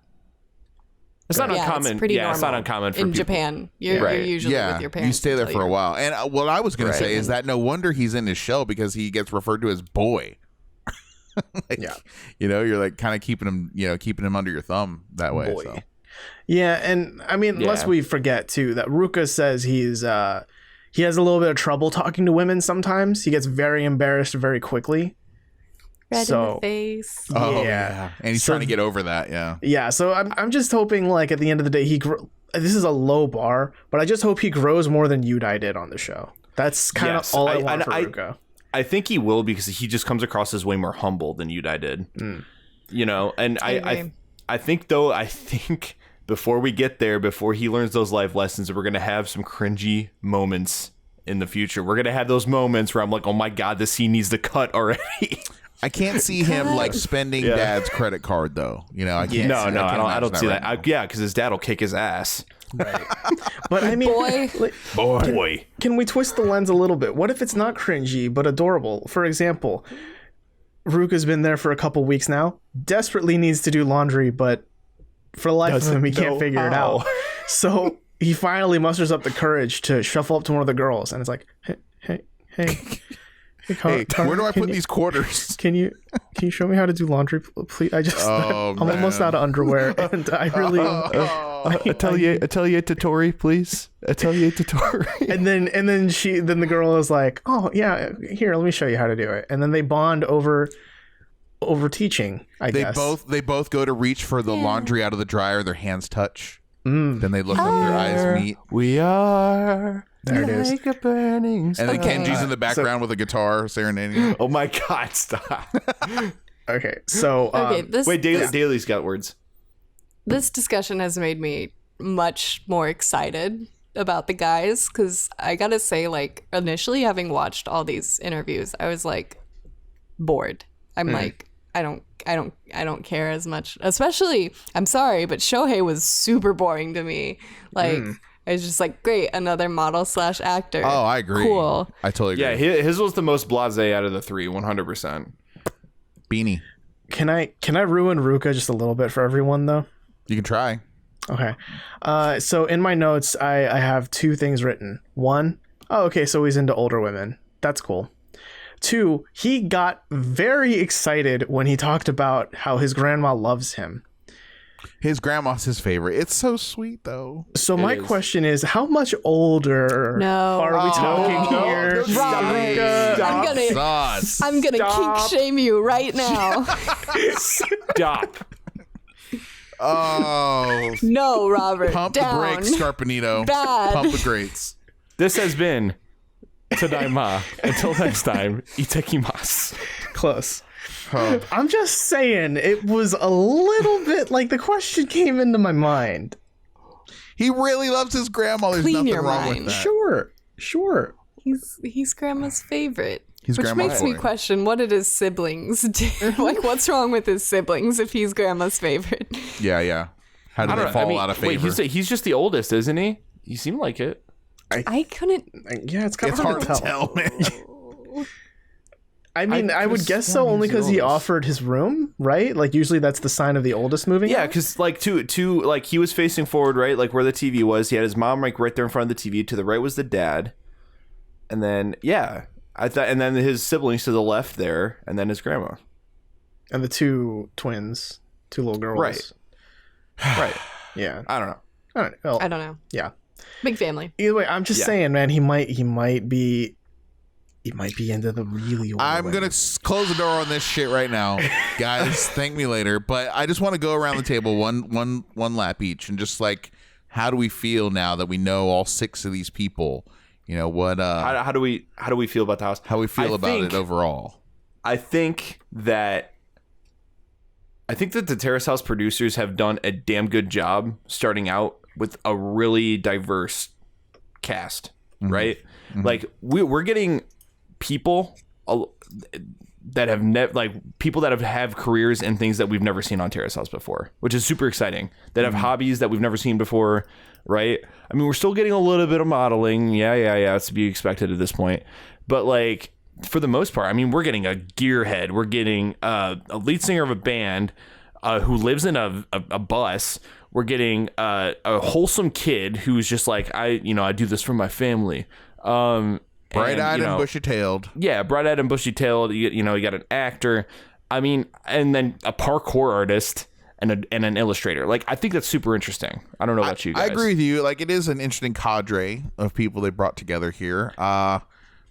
It's not uncommon. It's pretty normal. It's not uncommon for in people. Japan. You're usually with your parents. You stay there for a while. And what I was going to say is that no wonder he's in his shell because he gets referred to as boy. Like, you know, you're like kind of keeping him under your thumb that way. Boy. So. Yeah, and I mean, lest we forget too that Ruka says he has a little bit of trouble talking to women sometimes. He gets very embarrassed very quickly. Red in the face. Oh yeah, and he's trying to get over that. Yeah. So I'm just hoping like at the end of the day this is a low bar, but I just hope he grows more than Yudai did on the show. That's kind of all I want for Ruka. I think he will because he just comes across as way more humble than Yudai did. You know, and I think before we get there, before he learns those life lessons, we're going to have some cringy moments in the future. We're going to have those moments where I'm like, oh my God, this scene needs to cut already. I can't see him like spending dad's credit card though. You know, I can't. I don't see that. Because his dad will kick his ass. Right. But I mean, boy. Can we twist the lens a little bit? What if it's not cringy but adorable? For example, Ruka's been there for a couple weeks now, desperately needs to do laundry, but for the life of him, he can't figure it out. So he finally musters up the courage to shuffle up to one of the girls, and it's like, hey, where do I put these quarters? Can you show me how to do laundry, please? I'm almost out of underwear, and I really Atelier tutori, please. Atelier tutori. And then the girl is like, oh yeah, here, let me show you how to do it. And then they bond over teaching. I guess they both go to reach for the laundry out of the dryer. Their hands touch. Then they look up, their eyes meet. We are. There it is. Like a burning and then Kenji's in the background with a guitar serenading. Oh my God! Stop. Okay, so Daly's got words. This discussion has made me much more excited about the guys because I gotta say, like, initially having watched all these interviews, I was like bored. I'm like, I don't care as much. Especially, I'm sorry, but Shohei was super boring to me. Like. I was just like, great, another model / actor. Oh, I agree. Cool. I totally agree. Yeah, his was the most blasé out of the three, 100%. Beanie. Can I ruin Ruka just a little bit for everyone though? You can try. Okay. So in my notes, I have two things written. One, okay, so he's into older women. That's cool. Two, he got very excited when he talked about how his grandma loves him. His grandma's his favorite. It's so sweet, though. So my question is, how much older are we talking here? I'm gonna kink shame you right now. Stop. Oh. No, Robert. Pump down. the brakes, Scarpanito. Bad. Pump the grates. This has been Tadaima. Until next time, itakimasu. Close. I'm just saying, it was a little bit like the question came into my mind. He really loves his grandma. There's Clean nothing your wrong mind. with that. Sure. He's grandma's favorite. He's Which grandma's makes me boy. question, what did his siblings do? Like, what's wrong with his siblings if he's grandma's favorite? Yeah. How did they fall out of favor? Wait, he's just the oldest, isn't he? You seem like it. I couldn't. Yeah, it's kind of hard to tell, man. I mean, I would guess so, only because he offered his room, right? Like, usually that's the sign of the oldest moving. Yeah, because like like he was facing forward, right? Like where the TV was. He had his mom like right there in front of the TV. To the right was the dad, and then and then his siblings to the left there, and then his grandma, and the two twins, two little girls. Right. Yeah. I don't know. I don't know. Yeah. Big family. Either way, I'm just saying, man. He might be It might be into the really old I'm going to close the door on this shit right now. Guys, thank me later. But I just want to go around the table one lap each and just like, how do we feel now that we know all 6 of these people? You know, what how do we feel about the house? How we feel about it overall? I think that the Terrace House producers have done a damn good job starting out with a really diverse cast, right? Mm-hmm. Like we're getting people that have people that have careers and things that we've never seen on Terrace House before, which is super exciting. That have hobbies that we've never seen before, right? I mean, we're still getting a little bit of modeling. Yeah. It's to be expected at this point. But like, for the most part, I mean, we're getting a gearhead. We're getting a lead singer of a band who lives in a bus. We're getting a wholesome kid who's just like, I do this for my family. Bright-eyed and bushy-tailed. Yeah, bright-eyed and bushy-tailed. You got an actor. I mean, and then a parkour artist and an illustrator. Like, I think that's super interesting. I don't know about you guys. I agree with you. Like, it is an interesting cadre of people they brought together here.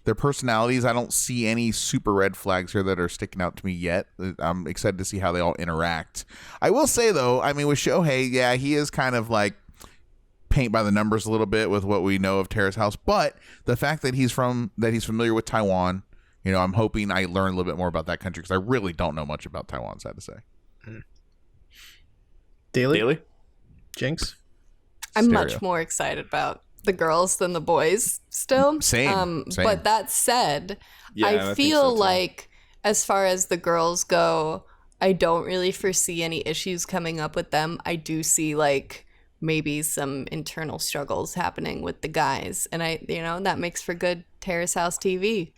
Their personalities, I don't see any super red flags here that are sticking out to me yet. I'm excited to see how they all interact. I will say, though, I mean, with Shohei, yeah, he is kind of like paint by the numbers a little bit with what we know of Terrace House, but the fact that he's familiar with Taiwan, I'm hoping I learn a little bit more about that country because I really don't know much about Taiwan, sad to say. Daily? Jinx? I'm much more excited about the girls than the boys still. Same. But that said, I feel like as far as the girls go, I don't really foresee any issues coming up with them. I do see like maybe some internal struggles happening with the guys, and that makes for good Terrace House TV.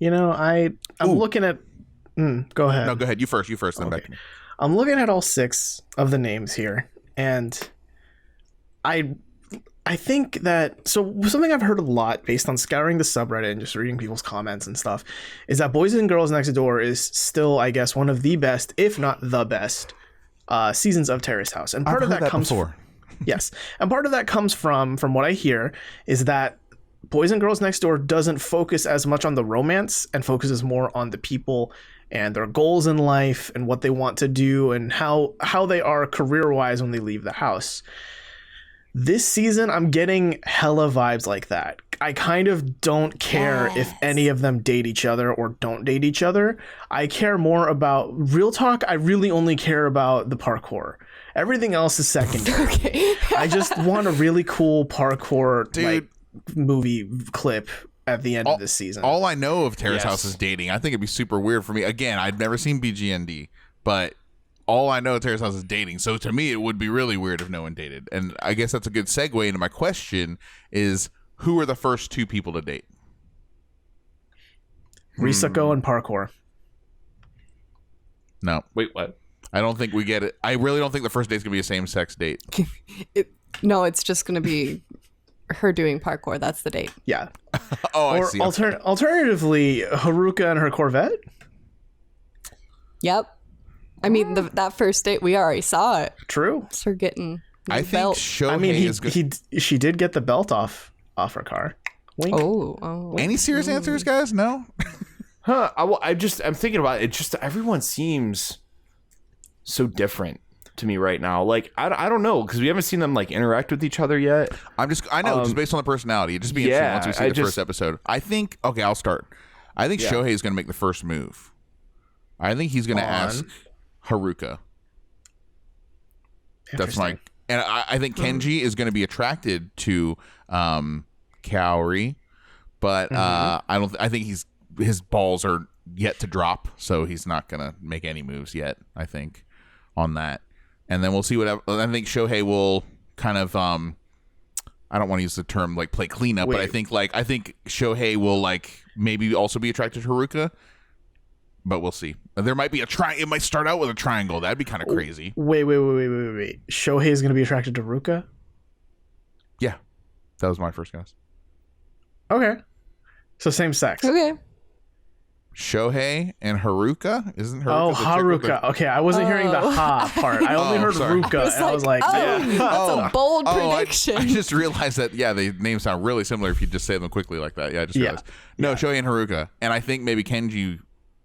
I'm looking at go ahead. No, go ahead. You first, then back to me. I'm looking at all 6 of the names here, and I think that something I've heard a lot based on scouring the subreddit and just reading people's comments and stuff is that Boys and Girls Next Door is still, I guess, one of the best, if not the best, seasons of Terrace House. And part of that comes from, yes, and part of that comes from what I hear is that Boys and Girls Next Door doesn't focus as much on the romance and focuses more on the people and their goals in life and what they want to do and how they are career-wise when they leave the house. This season, I'm getting hella vibes like that. I kind of don't care if any of them date each other or don't date each other. I care more about, real talk, I really only care about the parkour. Everything else is secondary. Okay. I just want a really cool parkour movie clip at the end of this season. All I know of Terrace House is dating. I think it'd be super weird for me. Again, I'd never seen BGND, but all I know of Terrace House is dating. So to me, it would be really weird if no one dated. And I guess that's a good segue into my question is, who are the first 2 people to date? Risako and parkour. No. Wait, what? I don't think we get it. I really don't think the first date's going to be a same-sex date. No, it's just going to be her doing parkour. That's the date. Yeah. I or see. Alternatively, Haruka and her Corvette? Yep. I mean, that first date, we already saw it. True. It's her getting the I think belt. Shohei is good. She did get the belt off her car. Wink. Oh. Any serious answers, guys? No? I'm thinking about it. It's just everyone seems so different to me right now. Like, I don't know, because we haven't seen them like interact with each other yet. I know, just based on the personality. It'd just be interesting once we see the first episode. I think, okay, I'll start. I think Shohei is going to make the first move. I think he's going to ask Haruka. That's my, and I think Kenji is going to be attracted to Kaori, but I think his balls are yet to drop, so he's not going to make any moves yet, I think, on that. And then we'll see what I think Shohei will kind of I don't want to use the term like play cleanup, but I think Shohei will like maybe also be attracted to Haruka. But we'll see. There might be it might start out with a triangle. That'd be kind of crazy. Wait. Shohei is going to be attracted to Ruka? Yeah. That was my first guess. Okay. So same sex. Okay. Shohei and Haruka. Isn't Haruka? Oh, the chick with Haruka. Okay, I wasn't hearing the ha part. I only heard sorry. Ruka, and I was like, that's a bold prediction. I just realized that, the names sound really similar if you just say them quickly like that. Yeah, I just realized. No, Shohei and Haruka. And I think maybe Kenji,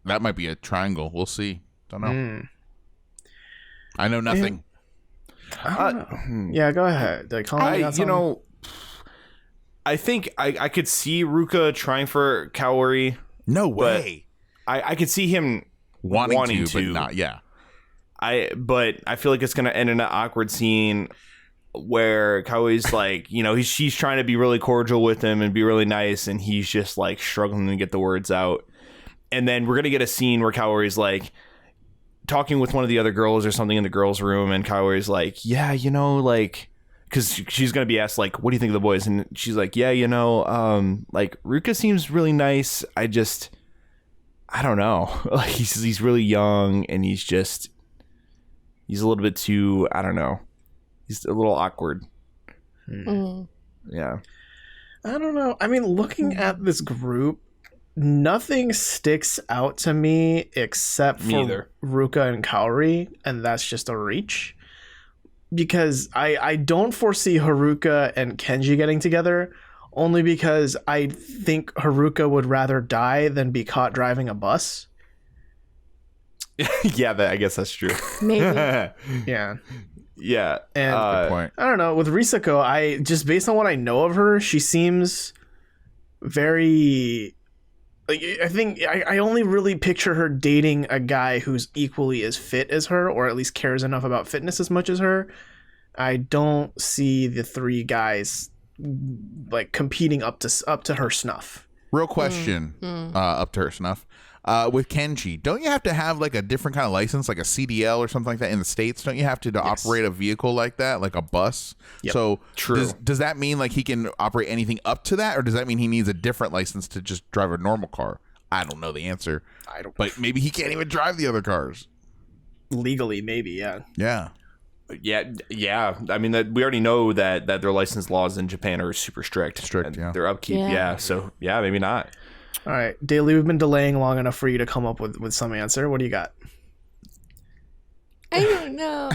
that might be a triangle. We'll see. Don't know. I know nothing. I don't know. Yeah, go ahead. I think I could see Ruka trying for Kaori. No way. I could see him wanting to, but not. Yeah. But I feel like it's gonna end in an awkward scene where Kaori's like, she's trying to be really cordial with him and be really nice, and he's just like struggling to get the words out. And then we're gonna get a scene where Kaori's like talking with one of the other girls or something in the girls' room, and Kaori's like, because she's gonna be asked like, what do you think of the boys? And she's like, like Ruka seems really nice. I don't know. Like he's really young, and he's a little bit too, I don't know. He's a little awkward. Yeah. I don't know. I mean, looking at this group, nothing sticks out to me except for Ruka and Kaori, and that's just a reach. Because I don't foresee Haruka and Kenji getting together, only because I think Haruka would rather die than be caught driving a bus. Yeah, I guess that's true. Maybe. Yeah. Yeah. And good point. I don't know. With Risako, I just based on what I know of her, she seems very. I think I only really picture her dating a guy who's equally as fit as her, or at least cares enough about fitness as much as her. I don't see the three guys like competing up to her snuff. Real question, up to her snuff. With Kenji, don't you have to have like a different kind of license, like a CDL or something like that in the States? Don't you have to operate a vehicle like that, like a bus? Yep. So True. Does that mean like he can operate anything up to that, or does that mean he needs a different license to just drive a normal car? I don't know the answer. But maybe he can't even drive the other cars. Legally, maybe, yeah. Yeah. Yeah. I mean, we already know that their license laws in Japan are super strict. Yeah. Their upkeep, So, maybe not. All right, Daly, we've been delaying long enough for you to come up with some answer. What do you got? I don't know.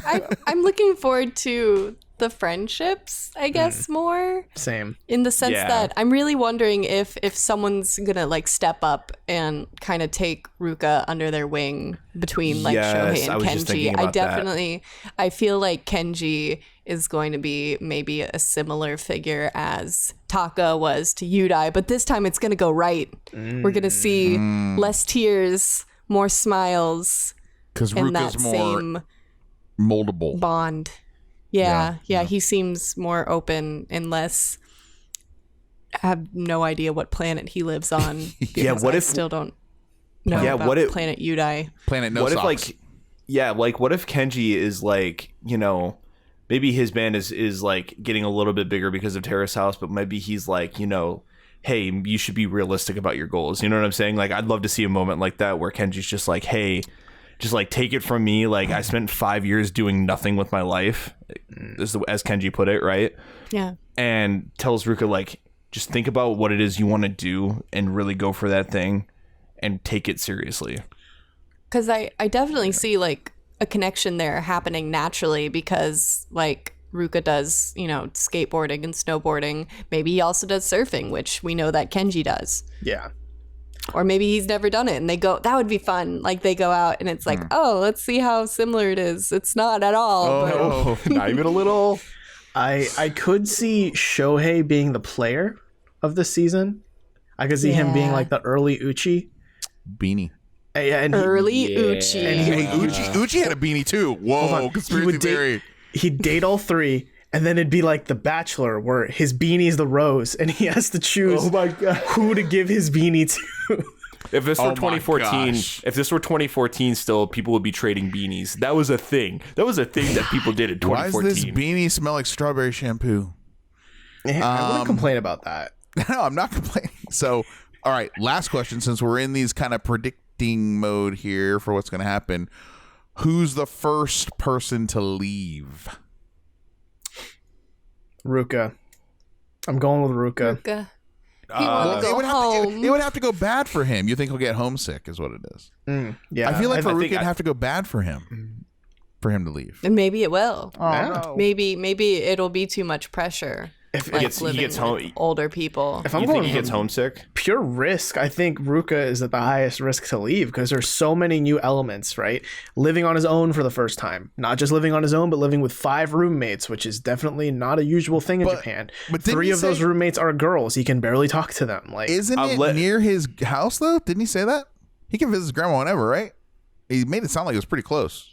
I'm looking forward to the friendships, I guess, more. Same. In the sense that I'm really wondering if someone's gonna like step up and kind of take Ruka under their wing between like Shohei and Kenji. I feel like Kenji is going to be maybe a similar figure as Taka was to Yudai, but this time it's gonna go right. We're gonna see less tears, more smiles. Because Ruka's more moldable. Bond. Yeah, he seems more open and less. I have no idea what planet he lives on. What if still don't know about what if planet Yudai? Planet no what socks. If what if Kenji is like, maybe his band is like getting a little bit bigger because of Terrace House, but maybe he's like, hey, you should be realistic about your goals. You know what I'm saying? Like, I'd love to see a moment like that where Kenji's just like, hey, just like take it from me. Like, I spent 5 years doing nothing with my life, as Kenji put it, right? Yeah. And tells Ruka, like, just think about what it is you want to do and really go for that thing and take it seriously. Because I definitely see like a connection there happening naturally because like Ruka does, skateboarding and snowboarding. Maybe he also does surfing, which we know that Kenji does. Yeah. Or maybe he's never done it and they go, that would be fun. Like they go out and it's like, oh, let's see how similar it is. It's not at all. Not even a little. I could see Shohei being the player of the season. I could see him being like the early Uchi. Beanie. And Uchi. And Uchi had a beanie too. Whoa, conspiracy theory. He'd date all three, and then it'd be like The Bachelor, where his beanie's the rose, and he has to choose who to give his beanie to. If this were 2014, still, people would be trading beanies. That was a thing. That was a thing that people did in 2014. Why does this beanie smell like strawberry shampoo? Yeah, I wouldn't complain about that. No, I'm not complaining. So, all right, last question, since we're in these kind of predicting mode here for what's going to happen. Who's the first person to leave? Ruka. I'm going with Ruka. go home. It would have to go bad for him. You think he'll get homesick is what it is. Yeah. I feel like for Ruka, it'd have to go bad for him to leave. And maybe it will. No. Maybe it'll be too much pressure. If Like he gets living with home. older people. If I'm You going think he gets from homesick? pure risk, I think Ruka is at the highest risk to leave because there's so many new elements, right? Living on his own for the first time. Not just living on his own, but living with 5 roommates, which is definitely not a usual thing in Japan. But didn't 3 he of those say- roommates are girls. He can barely talk to them. Like, Isn't it near his house though? Didn't he say that? He can visit his grandma whenever, right? He made it sound like it was pretty close.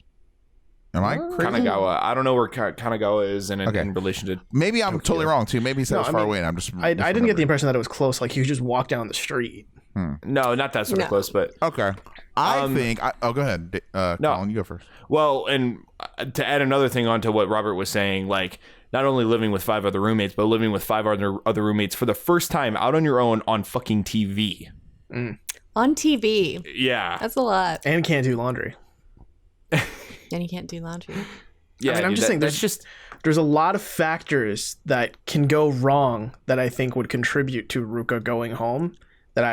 Am I crazy? Kanagawa. I don't know where Kanagawa is in relation to. Maybe I'm totally wrong too. Maybe he said it was I far mean, away, and I'm just. I didn't get the impression that it was close. Like, he could just walk down the street. No, not that sort of close, but Okay. I think. Go ahead. Colin, you go first. well, and to add another thing onto what Robert was saying, like not only living with 5 other roommates, but living with 5 other roommates for the first time out on your own on fucking TV. On TV. Yeah, That's a lot. And can't do laundry. And you can't do laundry. yeah. I'm dude, just saying, that's just. There's a lot of factors that can go wrong that I think would contribute to Ruka going home. That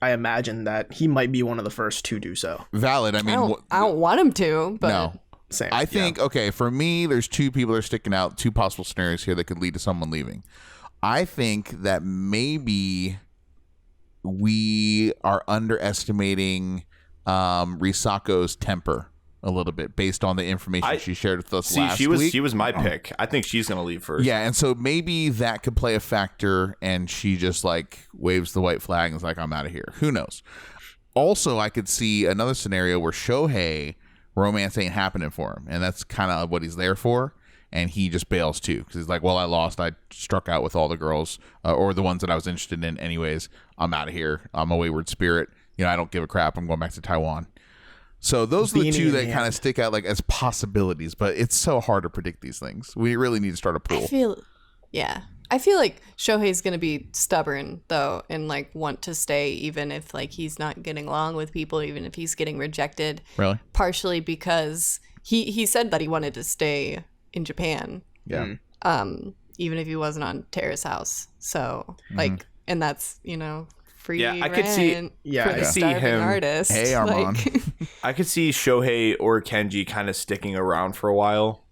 I imagine that he might be one of the first to do so. Valid. I mean, I don't want him to, but no. Same. I think okay. For me, there's 2 people that are sticking out. 2 possible scenarios here that could lead to someone leaving. I think that maybe we are underestimating Risako's temper a little bit based on the information she shared with us last week. She was my pick. I think she's gonna leave first. Yeah, and so maybe that could play a factor, and she just like waves the white flag and is like, "I'm out of here." Who knows? Also, I could see another scenario where Shohei romance ain't happening for him, and that's kind of what he's there for. And he just bails too because he's like, "Well, I lost. I struck out with all the girls, or the ones that I was interested in, anyways. I'm out of here. I'm a wayward spirit. I don't give a crap. I'm going back to Taiwan." So those are the 2 that kind of stick out like as possibilities, but it's so hard to predict these things. We really need to start a pool. I feel like Shohei's gonna be stubborn though, and like want to stay even if like he's not getting along with people, even if he's getting rejected. Really? Partially because he said that he wanted to stay in Japan. Yeah. Even if he wasn't on Terrace House. So like, and that's free. Yeah, I could see- rent yeah, for I the could see starving him- artist. Hey, Armand. Like, I could see Shohei or Kenji kind of sticking around for a while,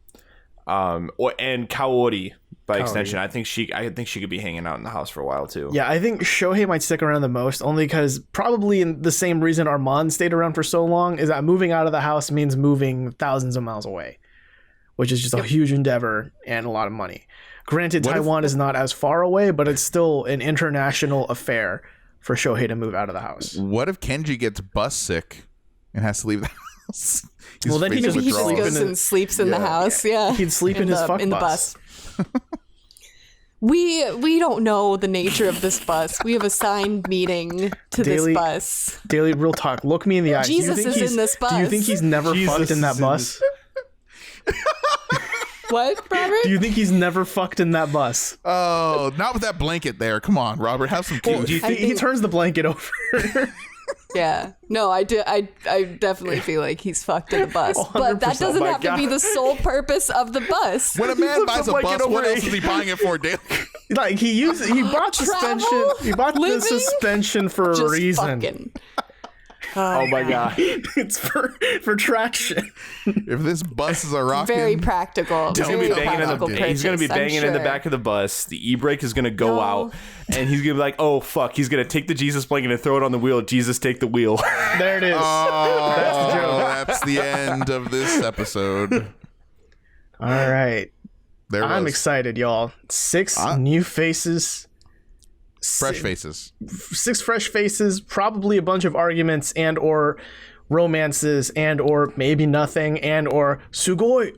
and Kaori by extension. I think she could be hanging out in the house for a while too. Yeah, I think Shohei might stick around the most, only because probably in the same reason Armand stayed around for so long is that moving out of the house means moving thousands of miles away, which is just a huge endeavor and a lot of money. Granted, Taiwan is not as far away, but it's still an international affair for Shohei to move out of the house. What if Kenji gets bus sick and has to leave the house? Well, then he facing just he just withdrawals. goes and sleeps in the house. Yeah, He'd sleep in his fuck the bus. We don't know the nature of this bus. We have assigned meeting to Daily- this bus. Daily real talk. Look me in the eyes. Jesus do you think is he's- in this Do you bus. think he's never Jesus fucked in that is in bus? What, Robert? Do you think he's never fucked in that bus? Oh, not with that blanket there. Come on, Robert. Have some Well, cute. do you think he turns the blanket over? Yeah. No, I do. I definitely feel like he's fucked in the bus. But that 100%. doesn't Oh my have to be God. the sole purpose of the bus. When a man buys a blanket bus, what over else is he buying it for, Dale? Like he bought suspension. Travel? He bought the Living? suspension for a Just reason. fucking. Oh my god. It's for traction. If this bus is a rocket, Very practical. He's gonna be Very banging practical he's gonna be purchase, I'm banging in the sure. back of the bus. The e-brake is gonna go out, and he's gonna be like, "Oh fuck!" He's gonna take the Jesus blanket and throw it on the wheel. Jesus, take the wheel. There it is. that's the end of this episode. All right. There it I'm was. excited, y'all. 6 new faces. Fresh faces. 6 fresh faces, probably a bunch of arguments and or romances and or maybe nothing and or sugoi,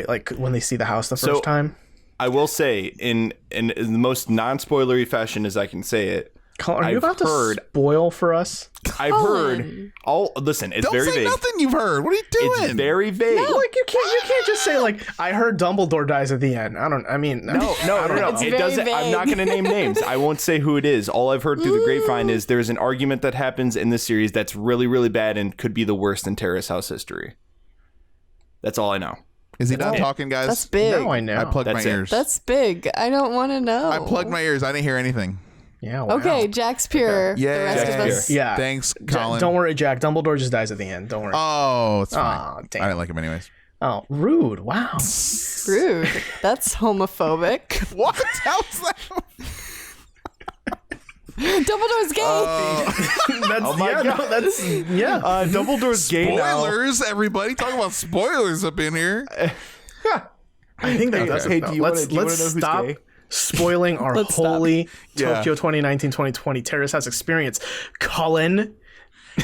like when they see the house the first time. I will say, in the most non-spoilery fashion as I can say it, Colin, are you I've about heard- to spoil for us? I've heard all. Listen, it's Don't very say vague. nothing you've heard. What are you doing? It's very vague. Like you can't just say like I heard Dumbledore dies at the end. I mean No. It's It very doesn't. I'm not vague. going to name names. I won't say who it is. All I've heard through the grapevine is there's an argument that happens in this series that's really, really bad and could be the worst in Terrace House history. That's all I know. Is he done talking, guys? That's big. Now I know. I plugged my ears. That's big. I don't want to know. I plugged my ears. I didn't hear anything. Yeah. Wow. Okay, Jack's pure. Yeah. The rest of us. Yeah. Thanks, Colin. Don't worry, Jack. Dumbledore just dies at the end. Don't worry. Oh, it's fine. Aw, damn. I didn't like him anyways. Oh, rude. Wow. Rude. That's homophobic. What? How's that? Dumbledore's gay. That's, Oh my yeah, God. no, that's, yeah. Dumbledore's gay now. Spoilers, everybody. Talking about spoilers up in here. I think that does Hey, it, though. do you wanna Let's know who's stop gay? spoiling our Let's stop. holy Yeah. Tokyo 2019-2020 Terrace House experience. Colin.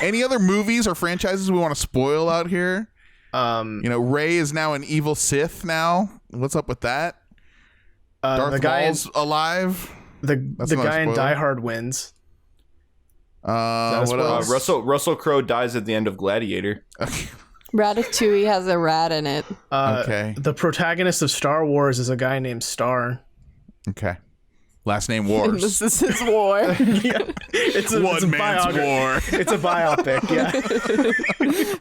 Any other movies or franchises we want to spoil out here? Rey is now an evil Sith now. What's up with that? Darth the guy Maul's alive. The That's not a guy in spoiler. Die Hard wins. What spoiler? else? Russell Crowe dies at the end of Gladiator. Ratatouille has a rat in it. Okay. The protagonist of Star Wars is a guy named Star. Okay. Last name And Wars. this is his war. Yeah. It's a One man's biopic. war. It's a biopic, yeah.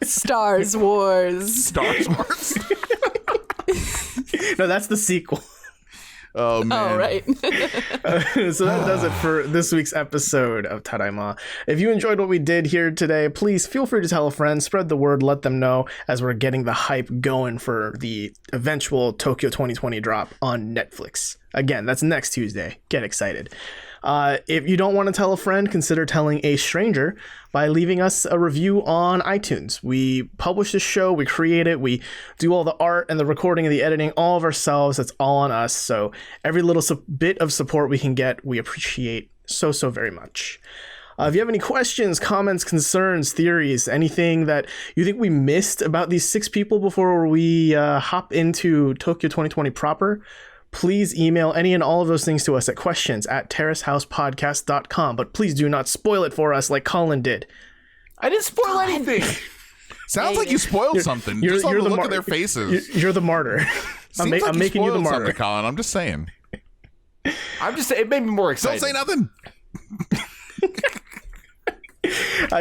Stars Wars. Star Wars. No, that's the sequel. Oh man. Oh, right. So that does it for this week's episode of Tadaima. If you enjoyed what we did here today, please feel free to tell a friend, spread the word, let them know as we're getting the hype going for the eventual Tokyo 2020 drop on Netflix. Again, that's next Tuesday. Get excited. If you don't want to tell a friend, consider telling a stranger by leaving us a review on iTunes. We publish this show, we create it, we do all the art and the recording and the editing all of ourselves. That's all on us. So every little bit of support we can get, we appreciate so very much. If you have any questions, comments, concerns, theories, anything that you think we missed about these 6 people before we hop into Tokyo 2020 proper, please email any and all of those things to us at questions@terracehousepodcast.com. But please do not spoil it for us like Colin did. I didn't spoil anything. Sounds like you spoiled something. You're Just on the the look mar- at their faces. You're the martyr. Seems like I'm making you the spoiled martyr. something, Colin. I'm just saying. I'm just saying, it made me more Don't excited. say nothing.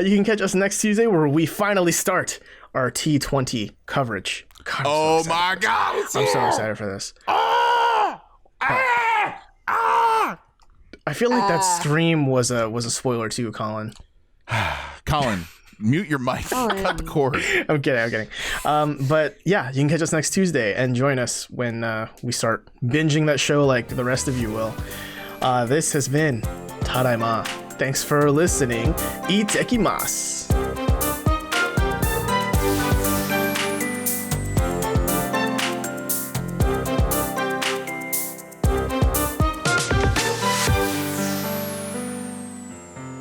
You can catch us next Tuesday where we finally start our T20 coverage. God, I'm so excited. My God. I'm so excited for this. I feel like that stream was a spoiler too, Colin. Colin, mute your mic. Cut the cord. I'm kidding. But yeah, you can catch us next Tuesday and join us when we start binging that show like the rest of you will. This has been Tadaima. Thanks for listening. Itekimasu.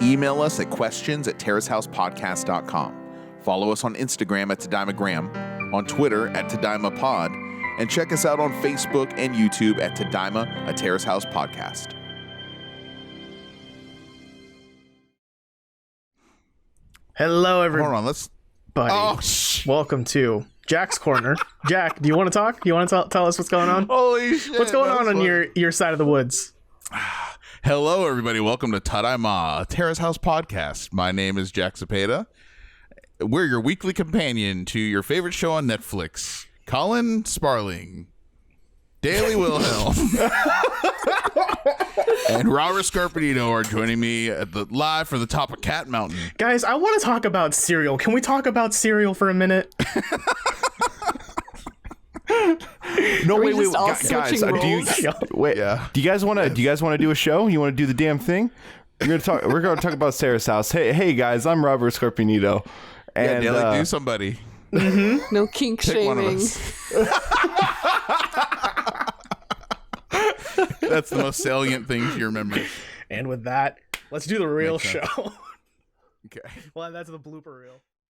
Email us at questions@terracehousepodcast.com. Follow us on Instagram at TadaimaGram, on Twitter at TadaimaPod, and check us out on Facebook and YouTube at Tadaima, a Terrace House Podcast. Hello, everybody. Hold on, let's... Oh, Welcome to Jack's Corner. Jack, do you want to talk? You want to tell us what's going on? holy shit. What's going that on was fun. your side of the woods? Hello, everybody. Welcome to Tadaima, a Terrace House Podcast. My name is Jack Cepeda. We're your weekly companion to your favorite show on Netflix. Colin Sparling, Daily Wilhelm, and Robert Scarpinito are joining me live from the top of Cat Mountain. Guys, I want to talk about cereal. Can we talk about cereal for a minute? No, we wait, just all guys. switching Do roles? you, Wait, Yeah. do you guys want to do a show? You want to do the damn thing? We're gonna talk about Terrace House. Hey guys, I'm Robert Scarpinito. And Daily, do somebody. No kink Pick one of shaming. us. That's the most salient thing to remember. And with that, let's do the real Makes sense. show. Okay. Well, that's the blooper reel.